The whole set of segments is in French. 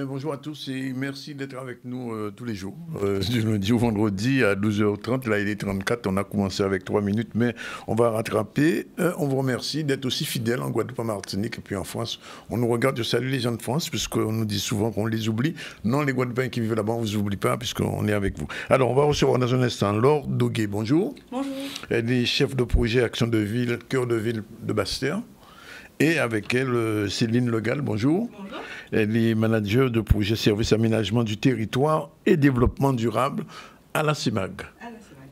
Ben, bonjour à tous et merci d'être avec nous tous les jours. Du lundi au vendredi à 12h30, là il est 34, on a commencé avec 3 minutes, mais on va rattraper. On vous remercie d'être aussi fidèles en Guadeloupe, en Martinique et puis en France. On nous regarde, je salue les gens de France, puisqu'on nous dit souvent qu'on les oublie. Non, les Guadeloupéens qui vivent là-bas, on ne vous oublie pas, puisqu'on est avec vous. Alors, on va recevoir dans un instant Laure Doguet, bonjour. Bonjour. Elle est chef de projet Action de Ville, Cœur de Ville de Basse-Terre. Et avec elle, Céline Legal, bonjour. Bonjour. Elle est manager de projet Service Aménagement du Territoire et Développement Durable à la CIMAG.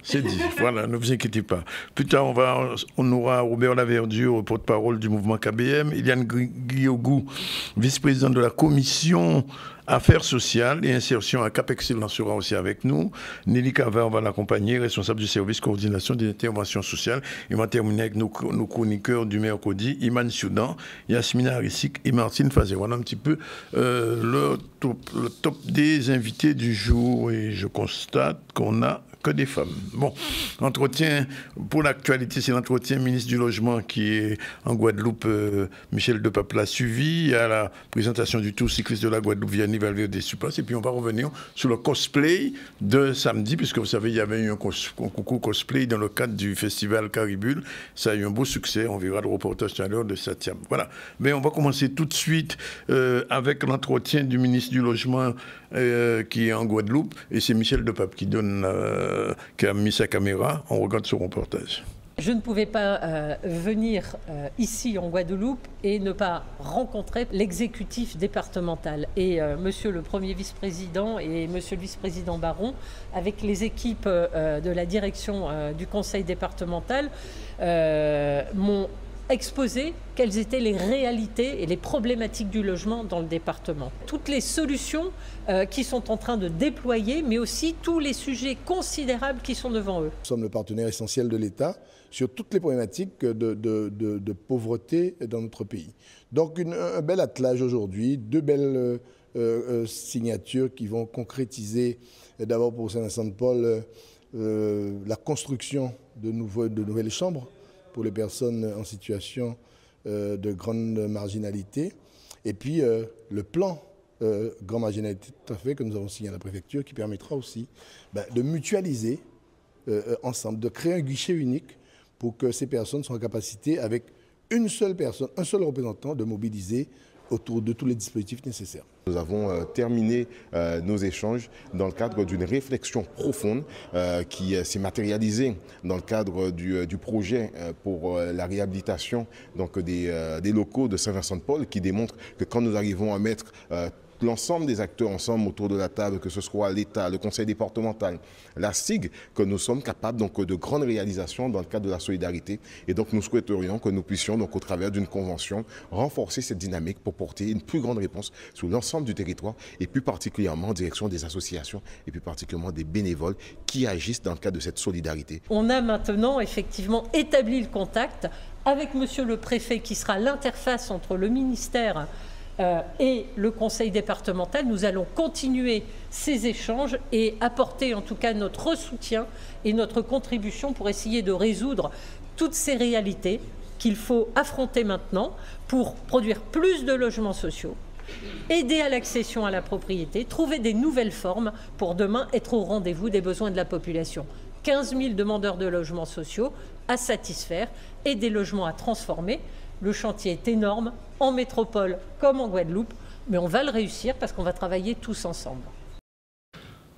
C'est dit, voilà, ne vous inquiétez pas. Plus tard, on aura Robert Laverdure, porte-parole du mouvement KBM, Eliane Guiogou, vice-présidente de la commission Affaires sociales et insertion à Cap Excellence sera aussi avec nous. Nelly Cavard va l'accompagner, responsable du service coordination des interventions sociales. Et on va terminer avec nos chroniqueurs du mercredi, Iman Soudan, Yasmina Arissik et Martine Fazer. Voilà un petit peu le top des invités du jour. Et je constate qu'on a que des femmes. Bon, entretien pour l'actualité, c'est l'entretien ministre du Logement qui est en Guadeloupe, Michel Depape l'a suivi, à la présentation du Tour cycliste de la Guadeloupe, Vianney Valverde Suppas, et puis on va revenir sur le cosplay de samedi, puisque vous savez, il y avait eu un concours cosplay dans le cadre du festival Caribule. Ça a eu un beau succès, on verra le reportage tout à l'heure de Satiam. Voilà, mais on va commencer tout de suite avec l'entretien du ministre du Logement qui est en Guadeloupe, et c'est Michel Depape qui a mis sa caméra. On regarde ce reportage. Je ne pouvais pas venir ici en Guadeloupe et ne pas rencontrer l'exécutif départemental. Et monsieur le premier vice-président et monsieur le vice-président Baron, avec les équipes de la direction du conseil départemental, m'ont exposer quelles étaient les réalités et les problématiques du logement dans le département. Toutes les solutions qui sont en train de déployer, mais aussi tous les sujets considérables qui sont devant eux. Nous sommes le partenaire essentiel de l'État sur toutes les problématiques de pauvreté dans notre pays. Donc un bel attelage aujourd'hui, deux belles signatures qui vont concrétiser d'abord pour Saint-Vincent-de-Paul la construction de nouvelles chambres pour les personnes en situation de grande marginalité. Et puis le plan grande marginalité tout à fait que nous avons signé à la préfecture qui permettra aussi de mutualiser ensemble, de créer un guichet unique pour que ces personnes soient en capacité, avec une seule personne, un seul représentant, de mobiliser autour de tous les dispositifs nécessaires. Nous avons terminé nos échanges dans le cadre d'une réflexion profonde qui s'est matérialisée dans le cadre du projet pour la réhabilitation donc, des locaux de Saint-Vincent-de-Paul, qui démontre que quand nous arrivons à mettre l'ensemble des acteurs ensemble autour de la table, que ce soit l'État, le conseil départemental, la SIG, que nous sommes capables donc, de grandes réalisations dans le cadre de la solidarité. Et donc nous souhaiterions que nous puissions, donc, au travers d'une convention, renforcer cette dynamique pour porter une plus grande réponse sur l'ensemble du territoire et plus particulièrement en direction des associations et plus particulièrement des bénévoles qui agissent dans le cadre de cette solidarité. On a maintenant effectivement établi le contact avec monsieur le préfet qui sera l'interface entre le ministère et le conseil départemental. Nous allons continuer ces échanges et apporter en tout cas notre soutien et notre contribution pour essayer de résoudre toutes ces réalités qu'il faut affronter maintenant pour produire plus de logements sociaux, aider à l'accession à la propriété, trouver des nouvelles formes pour demain être au rendez-vous des besoins de la population. 15 000 demandeurs de logements sociaux à satisfaire et des logements à transformer. Le chantier est énorme, en métropole comme en Guadeloupe, mais on va le réussir parce qu'on va travailler tous ensemble.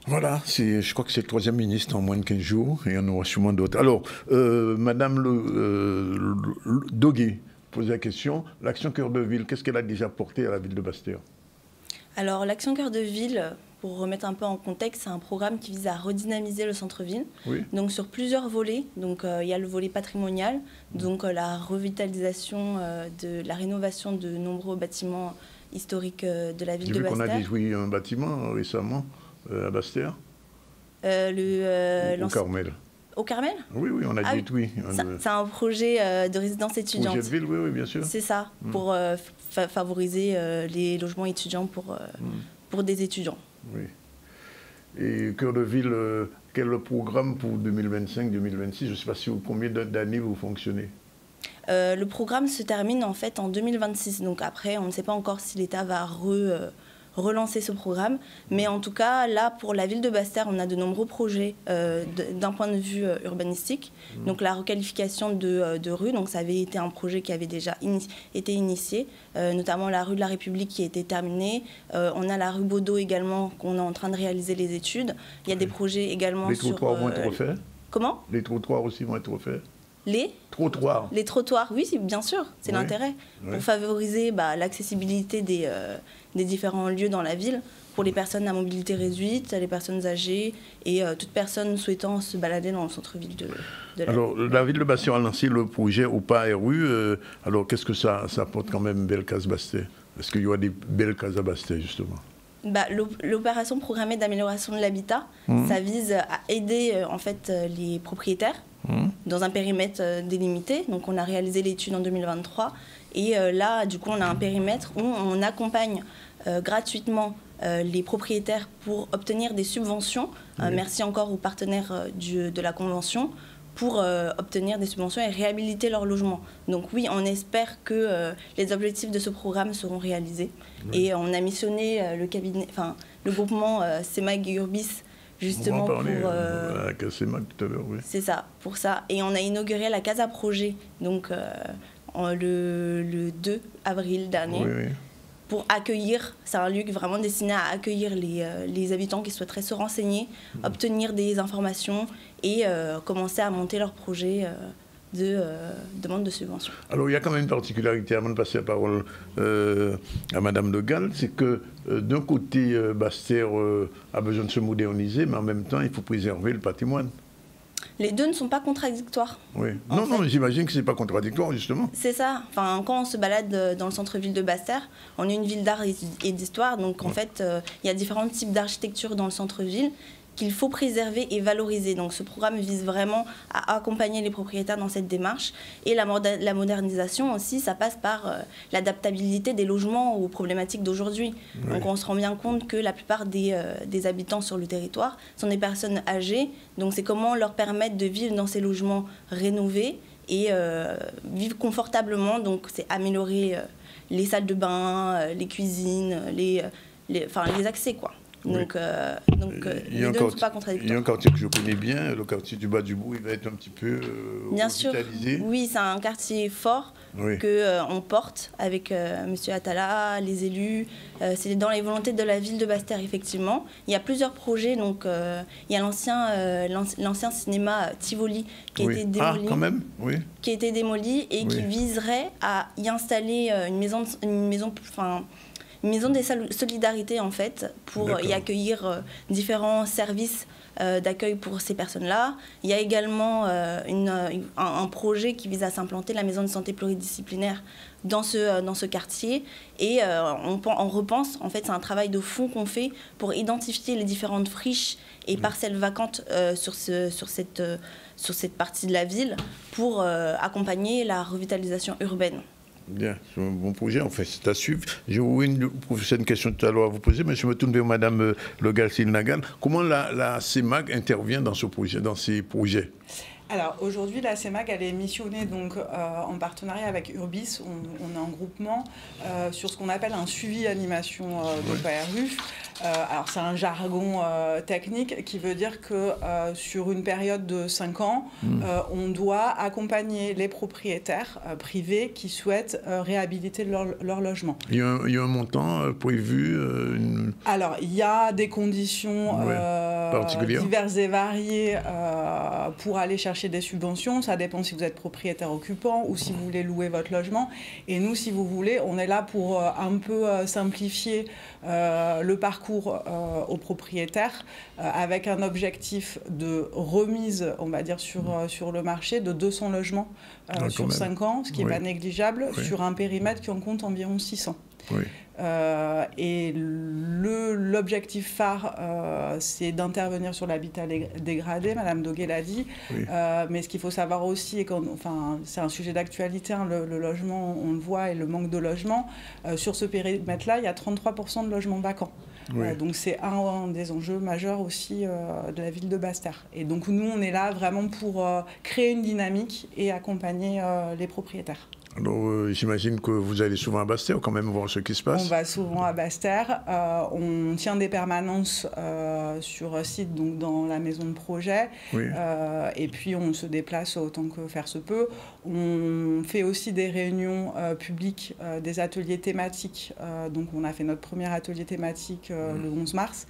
Voilà, je crois que c'est le troisième ministre en moins de 15 jours, et il y en aura sûrement d'autres. Alors, Madame Doguet pose la question, l'action Cœur de Ville, qu'est-ce qu'elle a déjà apporté à la ville de Basse-Terre? Alors, l'action Cœur de Ville, pour remettre un peu en contexte, c'est un programme qui vise à redynamiser le centre-ville. Oui. Donc sur plusieurs volets. Donc il y a le volet patrimonial, donc la revitalisation, la rénovation de nombreux bâtiments historiques de la ville de Basse-Terre. J'ai vu qu'on a détruit un bâtiment récemment à Basse-Terre. Au Carmel. Au Carmel? Oui, oui, on a détruit. C'est un projet de résidence étudiante. Projet de ville, oui, oui, bien sûr. C'est ça, pour favoriser les logements étudiants pour des étudiants. Oui. Et Cœur de Ville, quel est le programme pour 2025-2026? Je ne sais pas combien d'années vous fonctionnez. Le programme se termine en fait en 2026. Donc après, on ne sait pas encore si l'État va relancer ce programme. Mais en tout cas, là, pour la ville de Basse-Terre, on a de nombreux projets d'un point de vue urbanistique. Donc la requalification de rues, donc ça avait été un projet qui avait déjà été initié, notamment la rue de la République qui a été terminée. On a la rue Baudot également, qu'on est en train de réaliser les études. Il y a des projets également sur... Les trottoirs vont être refaits? Comment? Les trottoirs aussi vont être refaits? Les trottoirs. Les trottoirs, oui, bien sûr, c'est l'intérêt. Pour favoriser l'accessibilité des différents lieux dans la ville, pour les personnes à mobilité réduite, les personnes âgées et toute personne souhaitant se balader dans le centre-ville de la ville. Alors, la ville de Basse-Terre a lancé le projet OPA RU. Alors, qu'est-ce que ça apporte quand même, belle case Basse-Terre? Est-ce qu'il y aura des belles cases à Basse-Terre, justement? L'opération programmée d'amélioration de l'habitat, ça vise à aider en fait les propriétaires dans un périmètre délimité. Donc on a réalisé l'étude en 2023 et là du coup on a un périmètre où on accompagne gratuitement les propriétaires pour obtenir des subventions. Merci encore aux partenaires de la Convention pour obtenir des subventions et réhabiliter leur logement. Donc oui, on espère que les objectifs de ce programme seront réalisés. Et on a missionné le groupement CEMAG et Urbis justement pour... CEMAG tout à l'heure, oui. C'est ça, pour ça. Et on a inauguré la Casa Projet, donc le 2 avril dernier. Oui. Pour accueillir, c'est un lieu vraiment destiné à accueillir les habitants qui souhaiteraient se renseigner, obtenir des informations et commencer à monter leur projet de demande de subvention. Alors il y a quand même une particularité, avant de passer la parole à Madame de Gall, c'est que d'un côté, Basse-Terre a besoin de se moderniser, mais en même temps, il faut préserver le patrimoine. Les deux ne sont pas contradictoires. Oui. Non, j'imagine que ce n'est pas contradictoire, justement. C'est ça. Enfin, quand on se balade dans le centre-ville de Basse-Terre, on est une ville d'art et d'histoire. Donc, en fait, il y a différents types d'architecture dans le centre-ville qu'il faut préserver et valoriser. Donc, ce programme vise vraiment à accompagner les propriétaires dans cette démarche. Et la modernisation aussi, ça passe par l'adaptabilité des logements aux problématiques d'aujourd'hui. Oui. Donc, on se rend bien compte que la plupart des habitants sur le territoire sont des personnes âgées. Donc, c'est comment leur permettre de vivre dans ces logements rénovés et vivre confortablement. Donc, c'est améliorer les salles de bain, les cuisines, les accès, quoi. Donc, les deux ne sont pas contradictoires. Il y a un quartier que je connais bien, le quartier du Bas-du-Bourg, il va être un petit peu bien sûr, oui, c'est un quartier fort qu'on porte avec M. Attala, les élus. C'est dans les volontés de la ville de Basse-Terre, effectivement. Il y a plusieurs projets. Donc, il y a l'ancien cinéma Tivoli qui a été démoli. Ah, quand même, oui. Qui a été démoli et qui viserait à y installer une maison des solidarités, en fait, pour y accueillir différents services d'accueil pour ces personnes-là. Il y a également un projet qui vise à s'implanter, la maison de santé pluridisciplinaire, dans ce quartier. Et on repense, en fait, c'est un travail de fond qu'on fait pour identifier les différentes friches et parcelles vacantes sur cette partie de la ville pour accompagner la revitalisation urbaine. Bien, c'est un bon projet, en fait, c'est à suivre. J'ai une prochaine question tout à l'heure à vous poser, mais je me tourne vers Mme Le Gall-Nagal. Comment la CEMAG intervient dans ces projets? Alors aujourd'hui, la CEMAG, elle est missionnée donc, en partenariat avec Urbis. On est en groupement sur ce qu'on appelle un suivi animation de PRU. Alors c'est un jargon technique qui veut dire que sur une période de 5 ans, on doit accompagner les propriétaires privés qui souhaitent réhabiliter leur logement. Il y a un montant prévu Alors il y a des conditions diverses et variées pour aller chercher des subventions. Ça dépend si vous êtes propriétaire occupant ou si vous voulez louer votre logement. Et nous, si vous voulez, on est là pour un peu simplifier le parcours aux propriétaires avec un objectif de remise, on va dire, sur le marché de 200 logements sur 5 ans, ce qui n'est pas négligeable, sur un périmètre qui en compte environ 600. Oui. Et l'objectif phare, c'est d'intervenir sur l'habitat dégradé, Madame Doguet l'a dit, mais ce qu'il faut savoir aussi, et c'est un sujet d'actualité, le logement, on le voit, et le manque de logement, sur ce périmètre-là, il y a 33% de logements vacants. Donc c'est un des enjeux majeurs aussi de la ville de Basse-Terre. Et donc nous, on est là vraiment pour créer une dynamique et accompagner les propriétaires. Alors, j'imagine que vous allez souvent à Basse-Terre, quand même, voir ce qui se passe. On va souvent à Basse-Terre. On tient des permanences sur site, donc dans la maison de projet. Oui. Et puis, on se déplace autant que faire se peut. On fait aussi des réunions publiques, des ateliers thématiques. Donc, on a fait notre premier atelier thématique le 11 mars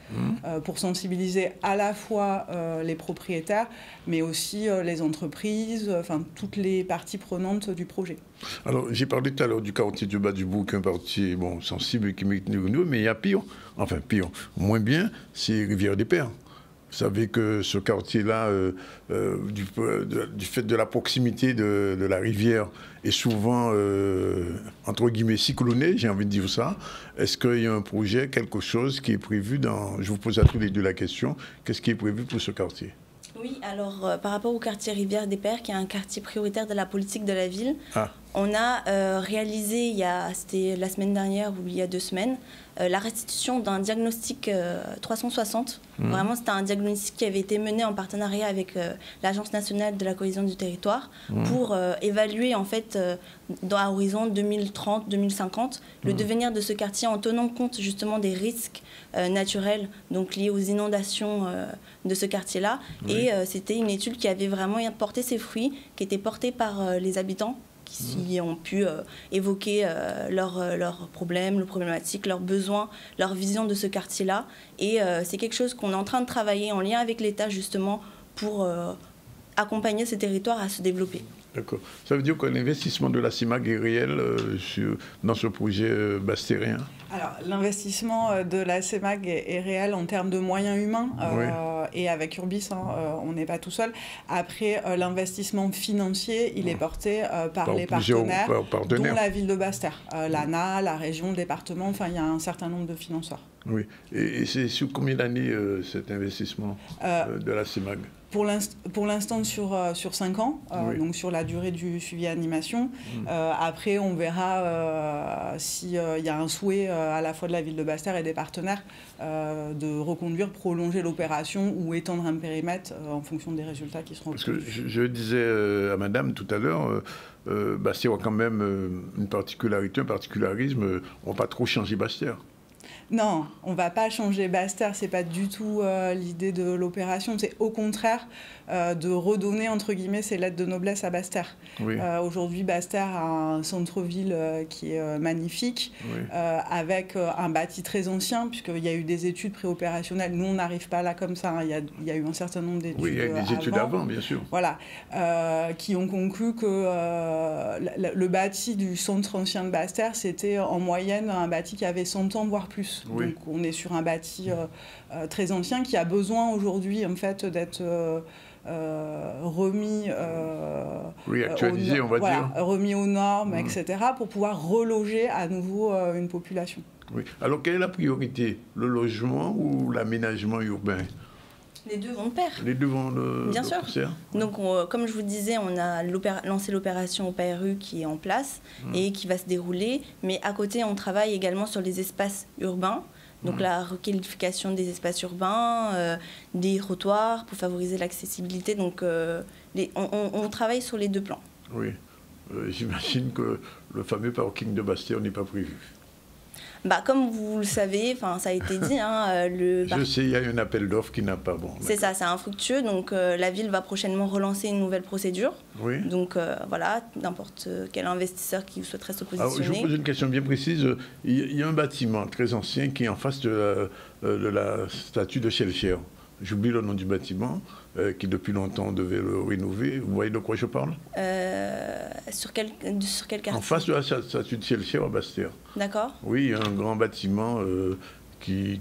pour sensibiliser à la fois les propriétaires, mais aussi les entreprises, enfin, toutes les parties prenantes du projet. Alors, j'ai parlé tout à l'heure du quartier du Bas du Bouc, un quartier sensible qui mérite nous, mais il y a pire, enfin pire, moins bien, c'est Rivière-des-Pères. Vous savez que ce quartier-là, du fait de la proximité de la rivière, est souvent, entre guillemets, cycloné, j'ai envie de dire ça. Est-ce qu'il y a un projet, quelque chose qui est prévu dans... Je vous pose à tous les deux la question, qu'est-ce qui est prévu pour ce quartier ? Oui, alors par rapport au quartier Rivière-des-Pères, qui est un quartier prioritaire de la politique de la ville, on a réalisé, c'était la semaine dernière ou il y a 2 semaines, la restitution d'un diagnostic 360. Vraiment, c'était un diagnostic qui avait été mené en partenariat avec l'Agence nationale de la cohésion du territoire pour évaluer en fait, à horizon 2030-2050, le devenir de ce quartier en tenant compte justement des risques naturels donc liés aux inondations de ce quartier-là. Et c'était une étude qui avait vraiment porté ses fruits, qui était portée par les habitants, qui ont pu évoquer leurs problèmes, leurs problématiques, leurs besoins, leur vision de ce quartier-là. Et c'est quelque chose qu'on est en train de travailler en lien avec l'État justement pour accompagner ce territoire à se développer. D'accord. Ça veut dire que l'investissement de la CIMAG est réel dans ce projet bastérien? Alors, l'investissement de la CIMAG est réel en termes de moyens humains et avec Urbis, on n'est pas tout seul. Après, l'investissement financier, il est porté par les partenaires, dont la ville de Basse-Terre, l'ANA, la région, le département, enfin, il y a un certain nombre de financeurs. Oui. Et c'est sur combien d'années cet investissement de la CIMAG? Pour l'instant, sur 5 ans, donc sur la durée du suivi animation. Après, on verra s'il y a un souhait à la fois de la ville de Basse-Terre et des partenaires de reconduire, prolonger l'opération ou étendre un périmètre en fonction des résultats qui seront obtenus. Parce que je disais à madame tout à l'heure, Basse-Terre a quand même une particularité, un particularisme, on ne va pas trop changer Basse-Terre. Non, on ne va pas changer Basse-Terre, ce n'est pas du tout l'idée de l'opération, c'est au contraire de redonner, entre guillemets, ces lettres de noblesse à Basse-Terre. Oui. Aujourd'hui, Basse-Terre a un centre-ville qui est magnifique, avec un bâti très ancien, puisqu'il y a eu des études préopérationnelles. Nous, on n'arrive pas là comme ça, hein. Il y a eu un certain nombre d'études. Oui, il y a eu des études avant, bien sûr. Voilà, qui ont conclu que le bâti du centre ancien de Basse-Terre, c'était en moyenne un bâti qui avait 100 ans, voire plus. Oui. Donc on est sur un bâti très ancien qui a besoin aujourd'hui en fait d'être remis actualisé, on va dire. Remis aux normes, etc., pour pouvoir reloger à nouveau une population. Oui. Alors quelle est la priorité, le logement ou l'aménagement urbain? Les deux vont de pair. Les deux vont de Bien sûr. Donc, comme je vous disais, on a lancé l'opération OPRU qui est en place et qui va se dérouler. Mais à côté, on travaille également sur les espaces urbains. Donc, la requalification des espaces urbains, des trottoirs pour favoriser l'accessibilité. Donc, on travaille sur les deux plans. Oui. J'imagine que le fameux parking de Basse-Terre n'est pas prévu. Comme vous le savez, ça a été dit. Je sais, il y a un appel d'offres qui n'a pas bon. C'est ça, c'est infructueux. Donc la ville va prochainement relancer une nouvelle procédure. Oui. Donc voilà, n'importe quel investisseur qui souhaiterait se positionner. Alors, je vous pose une question bien précise. Il y a un bâtiment très ancien qui est en face de la statue de Schellcher. J'oublie le nom du bâtiment, qui depuis longtemps devait le rénover. Vous voyez de quoi je parle? Sur quel quartier? En face de la statue de Schellcher à Basse-Terre. D'accord. Oui, il y a un grand bâtiment qui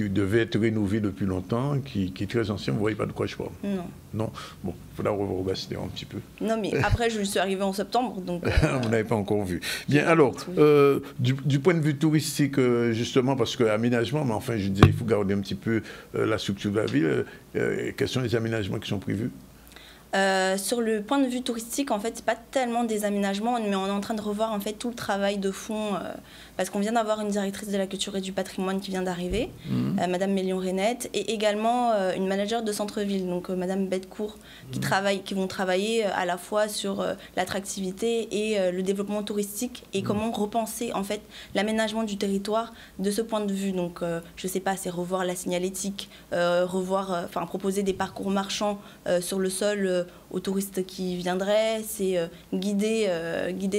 devait être rénové depuis longtemps, qui est très ancien. Vous ne voyez pas de quoi je parle? Non. Non? Bon, il faudra revoir au Basse-Terre un petit peu. Non, mais après, je suis arrivée en septembre, donc... Vous n'avez pas encore vu. Bien, alors, du point de vue touristique, justement, parce que aménagement, mais enfin, je disais, il faut garder un petit peu la structure de la ville. Quels sont les aménagements qui sont prévus? Sur le point de vue touristique, en fait, c'est pas tellement des aménagements, mais on est en train de revoir en fait tout le travail de fond, parce qu'on vient d'avoir une directrice de la culture et du patrimoine qui vient d'arriver, Madame Mélion-Renette, et également une manager de centre-ville, donc Madame Betcourt, qui vont travailler à la fois sur l'attractivité et le développement touristique et comment repenser en fait l'aménagement du territoire de ce point de vue. Donc, je sais pas, c'est revoir la signalétique, proposer des parcours marchands sur le sol aux touristes qui viendraient, c'est guider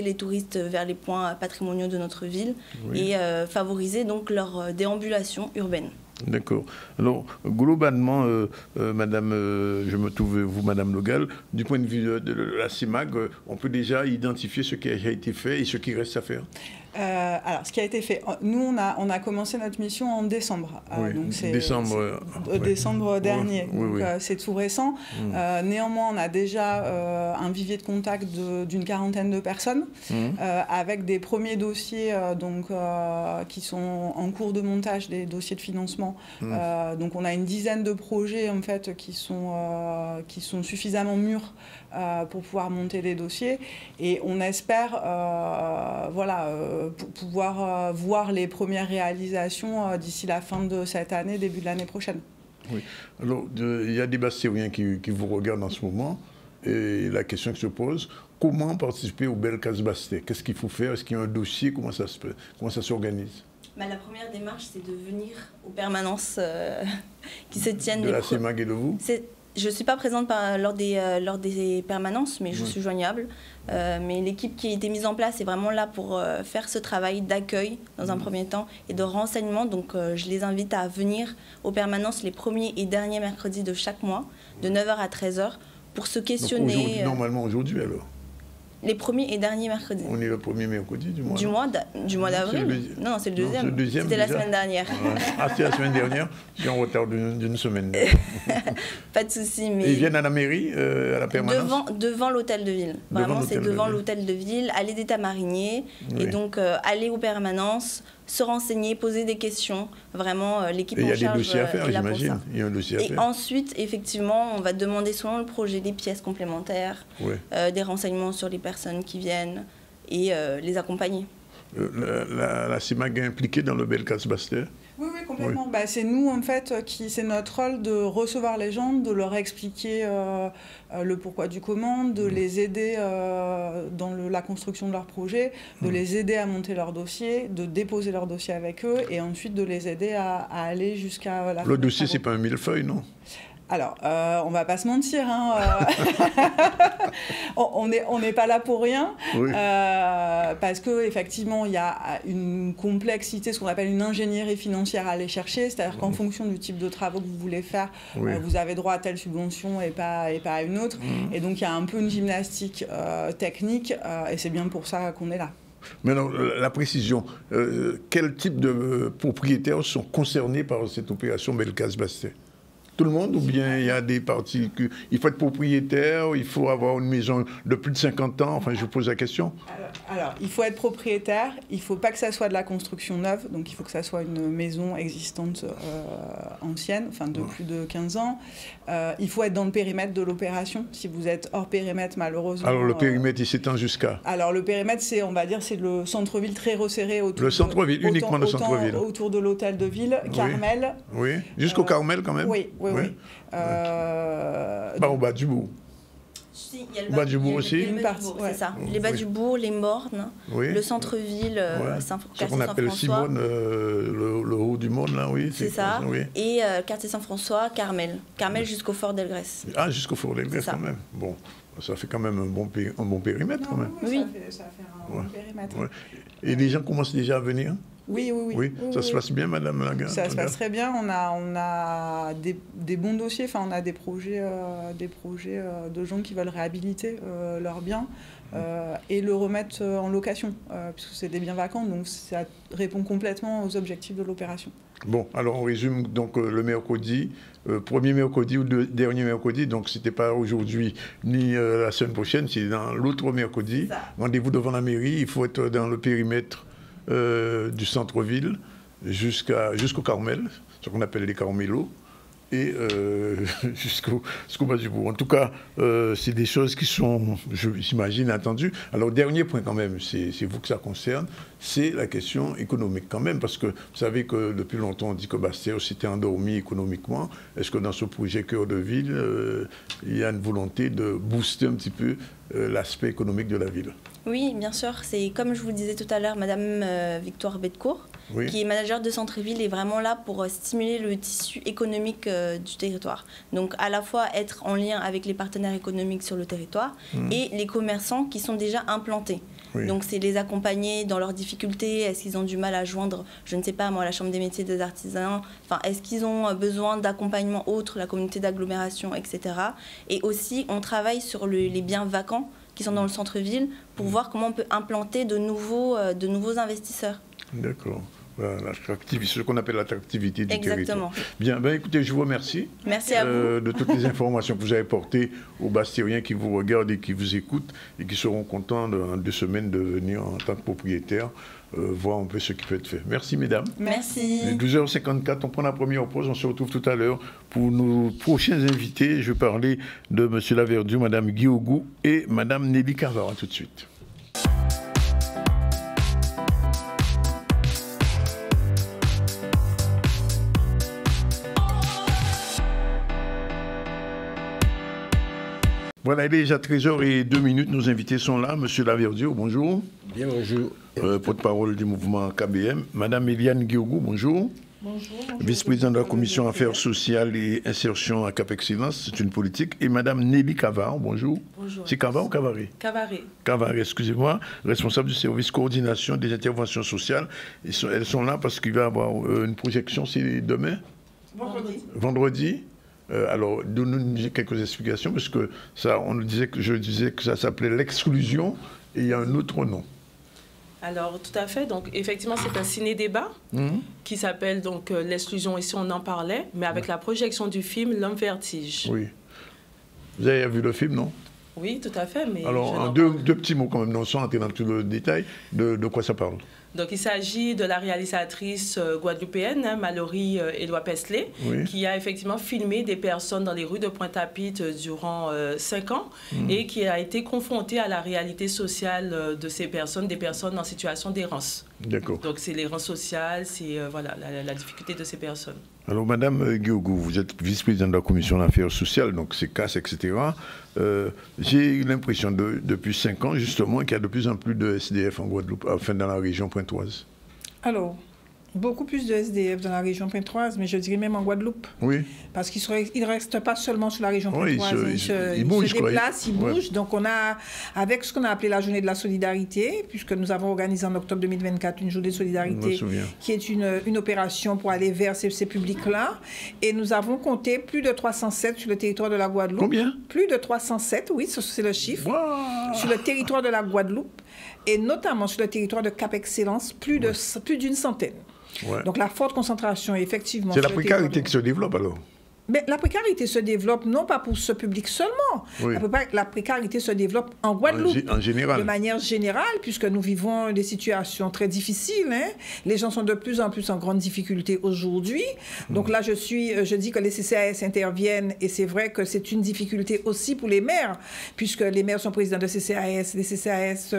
les touristes vers les points patrimoniaux de notre ville et favoriser donc leur déambulation urbaine. D'accord. Alors, globalement, Madame, je me trouve, vous, Madame Legal, du point de vue de la CIMAG, on peut déjà identifier ce qui a été fait et ce qui reste à faire. Alors, ce qui a été fait, nous, on a commencé notre mission en décembre. Donc décembre dernier. Donc, c'est tout récent. Néanmoins, on a déjà un vivier de contact d'une quarantaine de personnes, avec des premiers dossiers qui sont en cours de montage, des dossiers de financement. Donc, on a une dizaine de projets en fait, qui sont suffisamment mûrs pour pouvoir monter des dossiers. Et on espère pour pouvoir voir les premières réalisations d'ici la fin de cette année, début de l'année prochaine. Oui. Alors, il y a des Bastéliens qui vous regardent en ce moment, et la question qui se pose, comment participer au Bel Cas Basté? Qu'est-ce qu'il faut faire? Est-ce qu'il y a un dossier? Comment ça s'organise? La première démarche, c'est de venir aux permanences qui se tiennent... De la CIMAG et de vous? Je ne suis pas présente lors des permanences, mais je suis joignable. Mais l'équipe qui a été mise en place est vraiment là pour faire ce travail d'accueil dans un premier temps et de renseignement. Donc je les invite à venir aux permanences les premiers et derniers mercredis de chaque mois, de 9h à 13h, pour se questionner. Donc normalement aujourd'hui alors? Les premiers et derniers mercredis. On est le premier mercredi du mois. Du mois d'avril. Non, c'est le deuxième. C'était la semaine dernière. Ah, c'est la semaine dernière. Je suis en retard d'une semaine. Pas de souci. Mais... Ils viennent à la mairie, à la permanence? Devant l'hôtel de ville. Vraiment, c'est devant l'hôtel de ville, allée d'État marinier. Et donc, aller aux permanences, se renseigner, poser des questions. Vraiment, l'équipe en charge. Il y a des dossiers à faire, j'imagine. Il y a un dossier à faire. Et ensuite, effectivement, on va demander selon le projet des pièces complémentaires, des renseignements sur les personnes qui viennent et les accompagner. La CIMAG est impliquée dans le Bel Cas Basté? Oui, complètement. Oui. C'est nous, en fait, c'est notre rôle de recevoir les gens, de leur expliquer le pourquoi du comment, de les aider dans la construction de leur projet, de les aider à monter leur dossier, de déposer leur dossier avec eux et ensuite de les aider à aller jusqu'à la fin. Le dossier, c'est pas un millefeuille, non? Alors, on va pas se mentir, hein, on n'est pas là pour rien, parce qu'effectivement, il y a une complexité, ce qu'on appelle une ingénierie financière à aller chercher, c'est-à-dire qu'en fonction du type de travaux que vous voulez faire, vous avez droit à telle subvention et pas à une autre, et donc il y a un peu une gymnastique technique, et c'est bien pour ça qu'on est là. Maintenant, la précision, quel type de propriétaires sont concernés par cette opération Bel Cas Basté? Tout le monde, ou bien il y a des parties il faut être propriétaire, il faut avoir une maison de plus de 50 ans, enfin je pose la question. Alors il faut être propriétaire, il ne faut pas que ça soit de la construction neuve, donc il faut que ça soit une maison existante ancienne, enfin de plus de 15 ans. Il faut être dans le périmètre de l'opération, si vous êtes hors périmètre malheureusement. Alors le périmètre il s'étend jusqu'à? Alors le périmètre c'est, on va dire, c'est le centre-ville très resserré autour. Le centre-ville, uniquement le centre-ville. Autour de l'hôtel de ville, Carmel. Oui, jusqu'au Carmel quand même? Oui. Au bas du bourg. Si, il y a le bas du bourg aussi. C'est ça. Les bas du bourg, les Mornes, le centre-ville, ce qu'on appelle Simone, le haut du monde, là, oui. C'est ça. Et quartier Saint-François, Carmel. Carmel jusqu'au Fort d'Elgrès. Ah, jusqu'au Fort d'Elgrès quand même. Bon, ça fait quand même un bon périmètre quand même. Oui, ça fait un bon périmètre. Et les gens commencent déjà à venir? Oui. Ça se passe bien, Madame Lagarde? Ça se passe très bien. On a des bons dossiers. Enfin, on a des projets de gens qui veulent réhabiliter leurs biens et le remettre en location, puisque c'est des biens vacants. Donc, ça répond complètement aux objectifs de l'opération. Bon, alors on résume donc le mercredi, premier mercredi ou dernier mercredi. Donc, c'était pas aujourd'hui ni la semaine prochaine, c'est dans l'autre mercredi. Rendez-vous devant la mairie. Il faut être dans le périmètre du centre-ville jusqu'au Carmel, ce qu'on appelle les Carmélos. et jusqu'au bas du bout. En tout cas, c'est des choses qui sont, j'imagine, attendues. Alors, dernier point quand même, c'est vous que ça concerne, c'est la question économique quand même, parce que vous savez que depuis longtemps, on dit que Bastia s'était endormi économiquement. Est-ce que dans ce projet Cœur de Ville, il y a une volonté de booster un petit peu l'aspect économique de la ville? Oui, bien sûr. C'est comme je vous le disais tout à l'heure, Madame Victoire Betcourt, oui, qui est manager de centre-ville, est vraiment là pour stimuler le tissu économique du territoire. Donc à la fois être en lien avec les partenaires économiques sur le territoire et les commerçants qui sont déjà implantés. Oui. Donc c'est les accompagner dans leurs difficultés. Est-ce qu'ils ont du mal à joindre, je ne sais pas moi, la Chambre des métiers des artisans, enfin, est-ce qu'ils ont besoin d'accompagnement autre, la communauté d'agglomération, etc. Et aussi on travaille sur les biens vacants qui sont dans le centre-ville pour voir comment on peut implanter de nouveaux investisseurs. D'accord. Voilà, ce qu'on appelle l'attractivité du territoire. Exactement. Bien, ben, écoutez, je vous remercie. Merci à vous. De toutes les informations que vous avez portées aux Bastériens qui vous regardent et qui vous écoutent et qui seront contents en 2 semaines de venir en tant que propriétaire voir un peu ce qui peut être fait. Merci, mesdames. Merci. 12h54, on prend la première pause. On se retrouve tout à l'heure pour nos prochains invités. Je vais parler de M. Laverdiou, Mme Guiogou et Mme Nelly Cavara. Tout de suite. Voilà, il est déjà 13h02. Nos invités sont là. Monsieur Laverdiou, bonjour. Bien, bonjour. Porte-parole du mouvement KBM. Madame Eliane Guiogou, bonjour. Bonjour. Vice-présidente de la Commission Affaires sociales et insertion à Cap Excellence, c'est une politique. Et Madame Nelly Cavara, bonjour. Bonjour. C'est Cavara ou Cavaré? Cavaré. Cavaré, excusez-moi, responsable du service coordination des interventions sociales. Elles sont là parce qu'il va y avoir une projection, c'est demain? Vendredi. Alors, donnez-nous quelques explications, parce que ça, je disais que ça s'appelait l'exclusion, et il y a un autre nom. Alors, tout à fait. Donc, effectivement, c'est un ciné-débat qui s'appelle donc l'exclusion. Ici, on en parlait, mais avec la projection du film L'Homme Vertige. Oui. Vous avez vu le film, non? Oui, tout à fait. Mais alors, deux petits mots quand même, non, sans entrer dans tout le détail, de quoi ça parle? Donc, il s'agit de la réalisatrice guadeloupéenne, Mallory Éloi Pesley, qui a effectivement filmé des personnes dans les rues de Pointe-à-Pitre durant 5 ans et qui a été confrontée à la réalité sociale de ces personnes, des personnes en situation d'errance. D'accord. Donc, c'est l'errance sociale, c'est voilà, la difficulté de ces personnes. Alors, Madame Guiogou, vous êtes vice-présidente de la Commission d'affaires sociales, donc c'est CAS, etc. J'ai l'impression depuis 5 ans, justement, qu'il y a de plus en plus de SDF en Guadeloupe, enfin dans la région pointoise. Alors, beaucoup plus de SDF dans la région pointoise, mais je dirais même en Guadeloupe. Oui. Parce qu'ils ne restent pas seulement sur la région pointoise. Ils se déplacent, ils bougent. Donc, on a, avec ce qu'on a appelé la journée de la solidarité, puisque nous avons organisé en octobre 2024 une journée de solidarité qui est une opération pour aller vers ces publics-là. Et nous avons compté plus de 307 sur le territoire de la Guadeloupe. Combien? Plus de 307, oui, c'est le chiffre. Wow. Sur le territoire de la Guadeloupe et notamment sur le territoire de Cap Excellence, plus d'une centaine. Ouais. Donc la forte concentration, effectivement... C'est la précarité qui se développe alors? Mais la précarité se développe non pas pour ce public seulement. Oui. La précarité se développe en Guadeloupe. En général. De manière générale, puisque nous vivons des situations très difficiles. Hein. Les gens sont de plus en plus en grande difficulté aujourd'hui. Donc là, je dis que les CCAS interviennent et c'est vrai que c'est une difficulté aussi pour les maires, puisque les maires sont présidents de CCAS. Les CCAS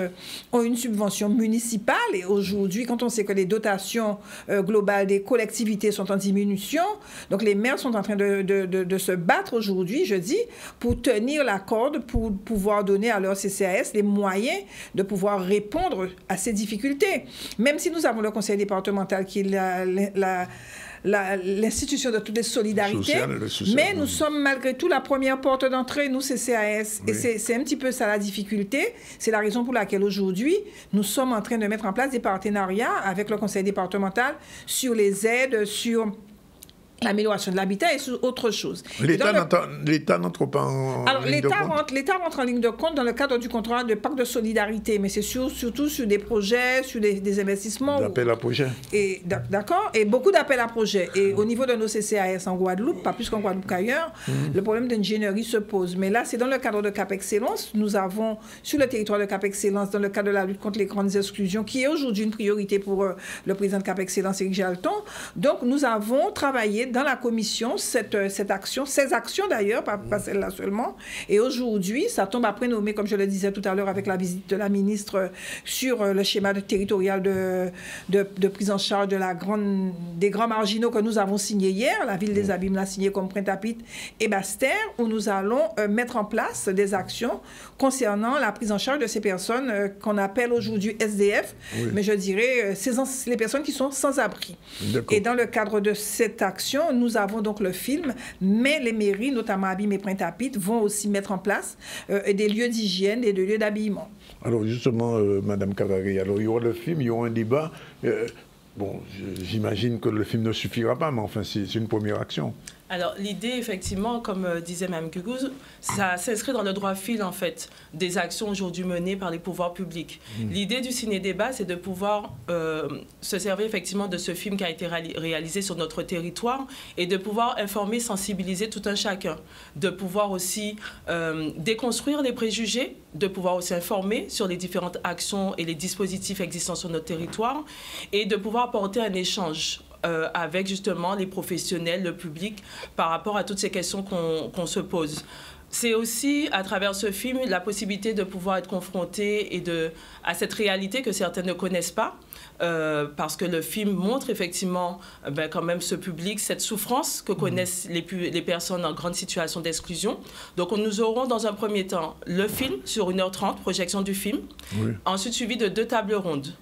ont une subvention municipale et aujourd'hui, quand on sait que les dotations globales des collectivités sont en diminution, donc les maires sont en train de se battre aujourd'hui, je dis, pour tenir la corde, pour pouvoir donner à leur CCAS les moyens de pouvoir répondre à ces difficultés. Même si nous avons le conseil départemental qui est l'institution de toutes les solidarités, mais nous sommes malgré tout la première porte d'entrée, nous, CCAS. Oui. Et c'est un petit peu ça la difficulté. C'est la raison pour laquelle aujourd'hui, nous sommes en train de mettre en place des partenariats avec le conseil départemental sur les aides, sur l'amélioration de l'habitat et sur autre chose. L'État n'entre pas en ligne de compte? L'État rentre en ligne de compte dans le cadre du contrat de pacte de solidarité, mais c'est surtout sur des projets, sur des investissements. D'appels à projets. D'accord. Et beaucoup d'appels à projets. Et au niveau de nos CCAS en Guadeloupe, pas plus qu'en Guadeloupe qu'ailleurs, le problème d'ingénierie se pose. Mais là, c'est dans le cadre de Cap Excellence. Nous avons, sur le territoire de Cap Excellence, dans le cadre de la lutte contre les grandes exclusions, qui est aujourd'hui une priorité pour le président de Cap Excellence, Éric Jalton. Donc, nous avons travaillé dans la commission cette action, ces actions d'ailleurs, pas celle-là seulement. Et aujourd'hui, ça tombe après nommé, comme je le disais tout à l'heure, avec la visite de la ministre sur le schéma territorial de prise en charge des grands marginaux que nous avons signé hier. La ville des Abîmes l'a signé comme Pointe-à-Pitre et Basse-Terre, où nous allons mettre en place des actions concernant la prise en charge de ces personnes qu'on appelle aujourd'hui SDF, mais je dirais les personnes qui sont sans abri. Et dans le cadre de cette action, nous avons donc le film, mais les mairies, notamment Abîmes et Pointe-à-Pitre, vont aussi mettre en place des lieux d'hygiène et des lieux d'habillement. Alors justement, Madame Cavaré, alors il y aura le film, il y aura un débat. Bon, j'imagine que le film ne suffira pas, mais enfin, c'est une première action. Alors, l'idée, effectivement, comme disait Mme Gugouz, ça s'inscrit dans le droit fil, en fait, des actions aujourd'hui menées par les pouvoirs publics. L'idée du ciné-débat, c'est de pouvoir se servir, effectivement, de ce film qui a été réalisé sur notre territoire et de pouvoir informer, sensibiliser tout un chacun. De pouvoir aussi déconstruire les préjugés, de pouvoir aussi informer sur les différentes actions et les dispositifs existants sur notre territoire et de pouvoir apporter un échange avec justement les professionnels, le public, par rapport à toutes ces questions qu'on se pose. C'est aussi, à travers ce film, la possibilité de pouvoir être confronté à cette réalité que certains ne connaissent pas, parce que le film montre effectivement quand même ce public, cette souffrance que connaissent les personnes en grande situation d'exclusion. Donc nous aurons dans un premier temps le film sur 1h30, projection du film, ensuite suivi de 2 tables rondes.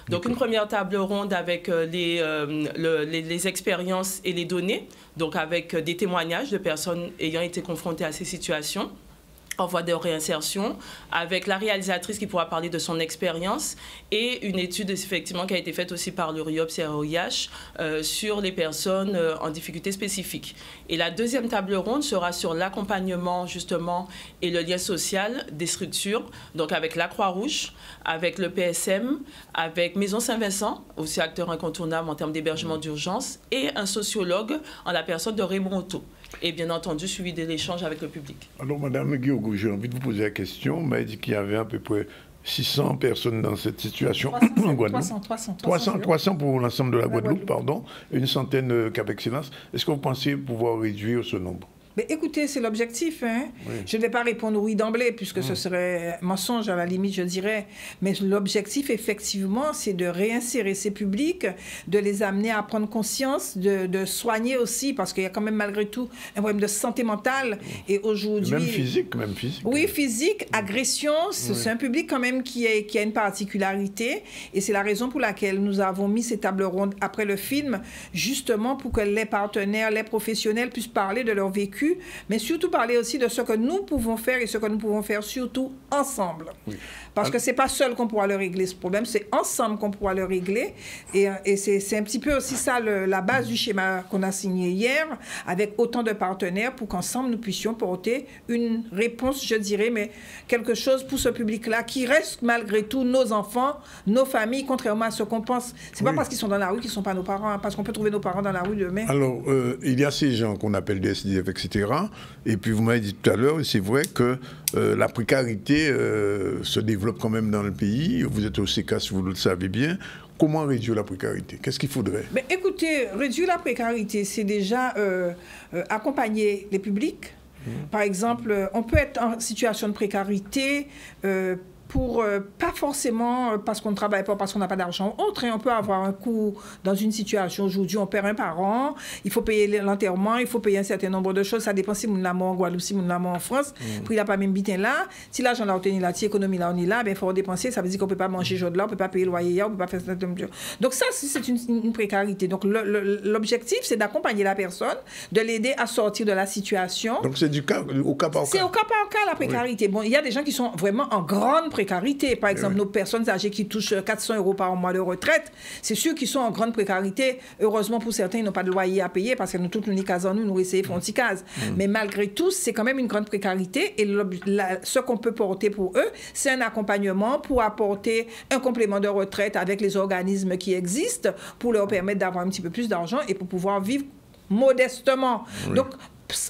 Donc une première table ronde avec les expériences et les données, donc avec des témoignages de personnes ayant été confrontées à ces situations en voie de réinsertion, avec la réalisatrice qui pourra parler de son expérience et une étude effectivement qui a été faite aussi par l'URIOPS et ROIH sur les personnes en difficulté spécifique. Et la deuxième table ronde sera sur l'accompagnement justement et le lien social des structures, donc avec la Croix-Rouge, avec le PSM, avec Maison Saint-Vincent, aussi acteur incontournable en termes d'hébergement d'urgence, et un sociologue en la personne de Raymond Otto. Et bien entendu, suivi de l'échange avec le public. Alors, Madame Guiogo, j'ai envie de vous poser la question. On m'a dit qu'il y avait à peu près 600 personnes dans cette situation en Guadeloupe. 300 pour l'ensemble de la Guadeloupe, pardon. Une centaine Cap Excellence. Est-ce que vous pensez pouvoir réduire ce nombre? Mais écoutez, c'est l'objectif. Hein? Je ne vais pas répondre oui d'emblée, puisque ce serait mensonge à la limite, je dirais. Mais l'objectif, effectivement, c'est de réinsérer ces publics, de les amener à prendre conscience, de soigner aussi, parce qu'il y a quand même malgré tout un problème de santé mentale. Et aujourd'hui... Même physique. Oui, physique, agression. C'est un public quand même qui a une particularité. Et c'est la raison pour laquelle nous avons mis ces tables rondes après le film, justement pour que les partenaires, les professionnels puissent parler de leur vécu, mais surtout parler aussi de ce que nous pouvons faire et ce que nous pouvons faire surtout ensemble. Parce que ce n'est pas seul qu'on pourra le régler ce problème, c'est ensemble qu'on pourra le régler. Et c'est un petit peu aussi ça la base du schéma qu'on a signé hier, avec autant de partenaires pour qu'ensemble nous puissions porter une réponse, je dirais, mais quelque chose pour ce public-là qui reste malgré tout nos enfants, nos familles, contrairement à ce qu'on pense. C'est pas parce qu'ils sont dans la rue qu'ils ne sont pas nos parents, hein, parce qu'on peut trouver nos parents dans la rue demain. Alors, il y a ces gens qu'on appelle des SDF, etc. Et puis vous m'avez dit tout à l'heure, et c'est vrai que la précarité se développe quand même dans le pays. Vous êtes au CECAS, vous le savez bien. Comment réduire la précarité? Qu'est-ce qu'il faudrait? Mais écoutez, réduire la précarité, c'est déjà accompagner les publics. Par exemple, on peut être en situation de précarité pour, pas forcément parce qu'on ne travaille pas, parce qu'on n'a pas d'argent autre. On peut avoir un coût dans une situation. Aujourd'hui, on perd un parent, il faut payer l'enterrement, il faut payer un certain nombre de choses. Ça dépend si mon l'amour en Guadeloupe, si mon l'amour en France. Puis il n'a pas même bitin là. Si l'argent l'a obtenu là, si l'économie là, on est là, il faut dépenser. Ça veut dire qu'on ne peut pas manger jour de là, on ne peut pas payer le loyer, on ne peut pas faire ça. Donc ça, c'est une précarité. Donc l'objectif, c'est d'accompagner la personne, de l'aider à sortir de la situation. Donc c'est du cas au cas par cas. C'est au cas par cas la précarité. Bon, il y a des gens qui sont vraiment en grande précarité. Par exemple, nos personnes âgées qui touchent 400 € par mois de retraite, c'est sûr qu'ils sont en grande précarité. Heureusement pour certains, ils n'ont pas de loyer à payer parce que nous, toutes les cases en nous essayons de faire une petite case. Mais malgré tout, c'est quand même une grande précarité. Et ce qu'on peut porter pour eux, c'est un accompagnement pour apporter un complément de retraite avec les organismes qui existent pour leur permettre d'avoir un petit peu plus d'argent et pour pouvoir vivre modestement. Donc,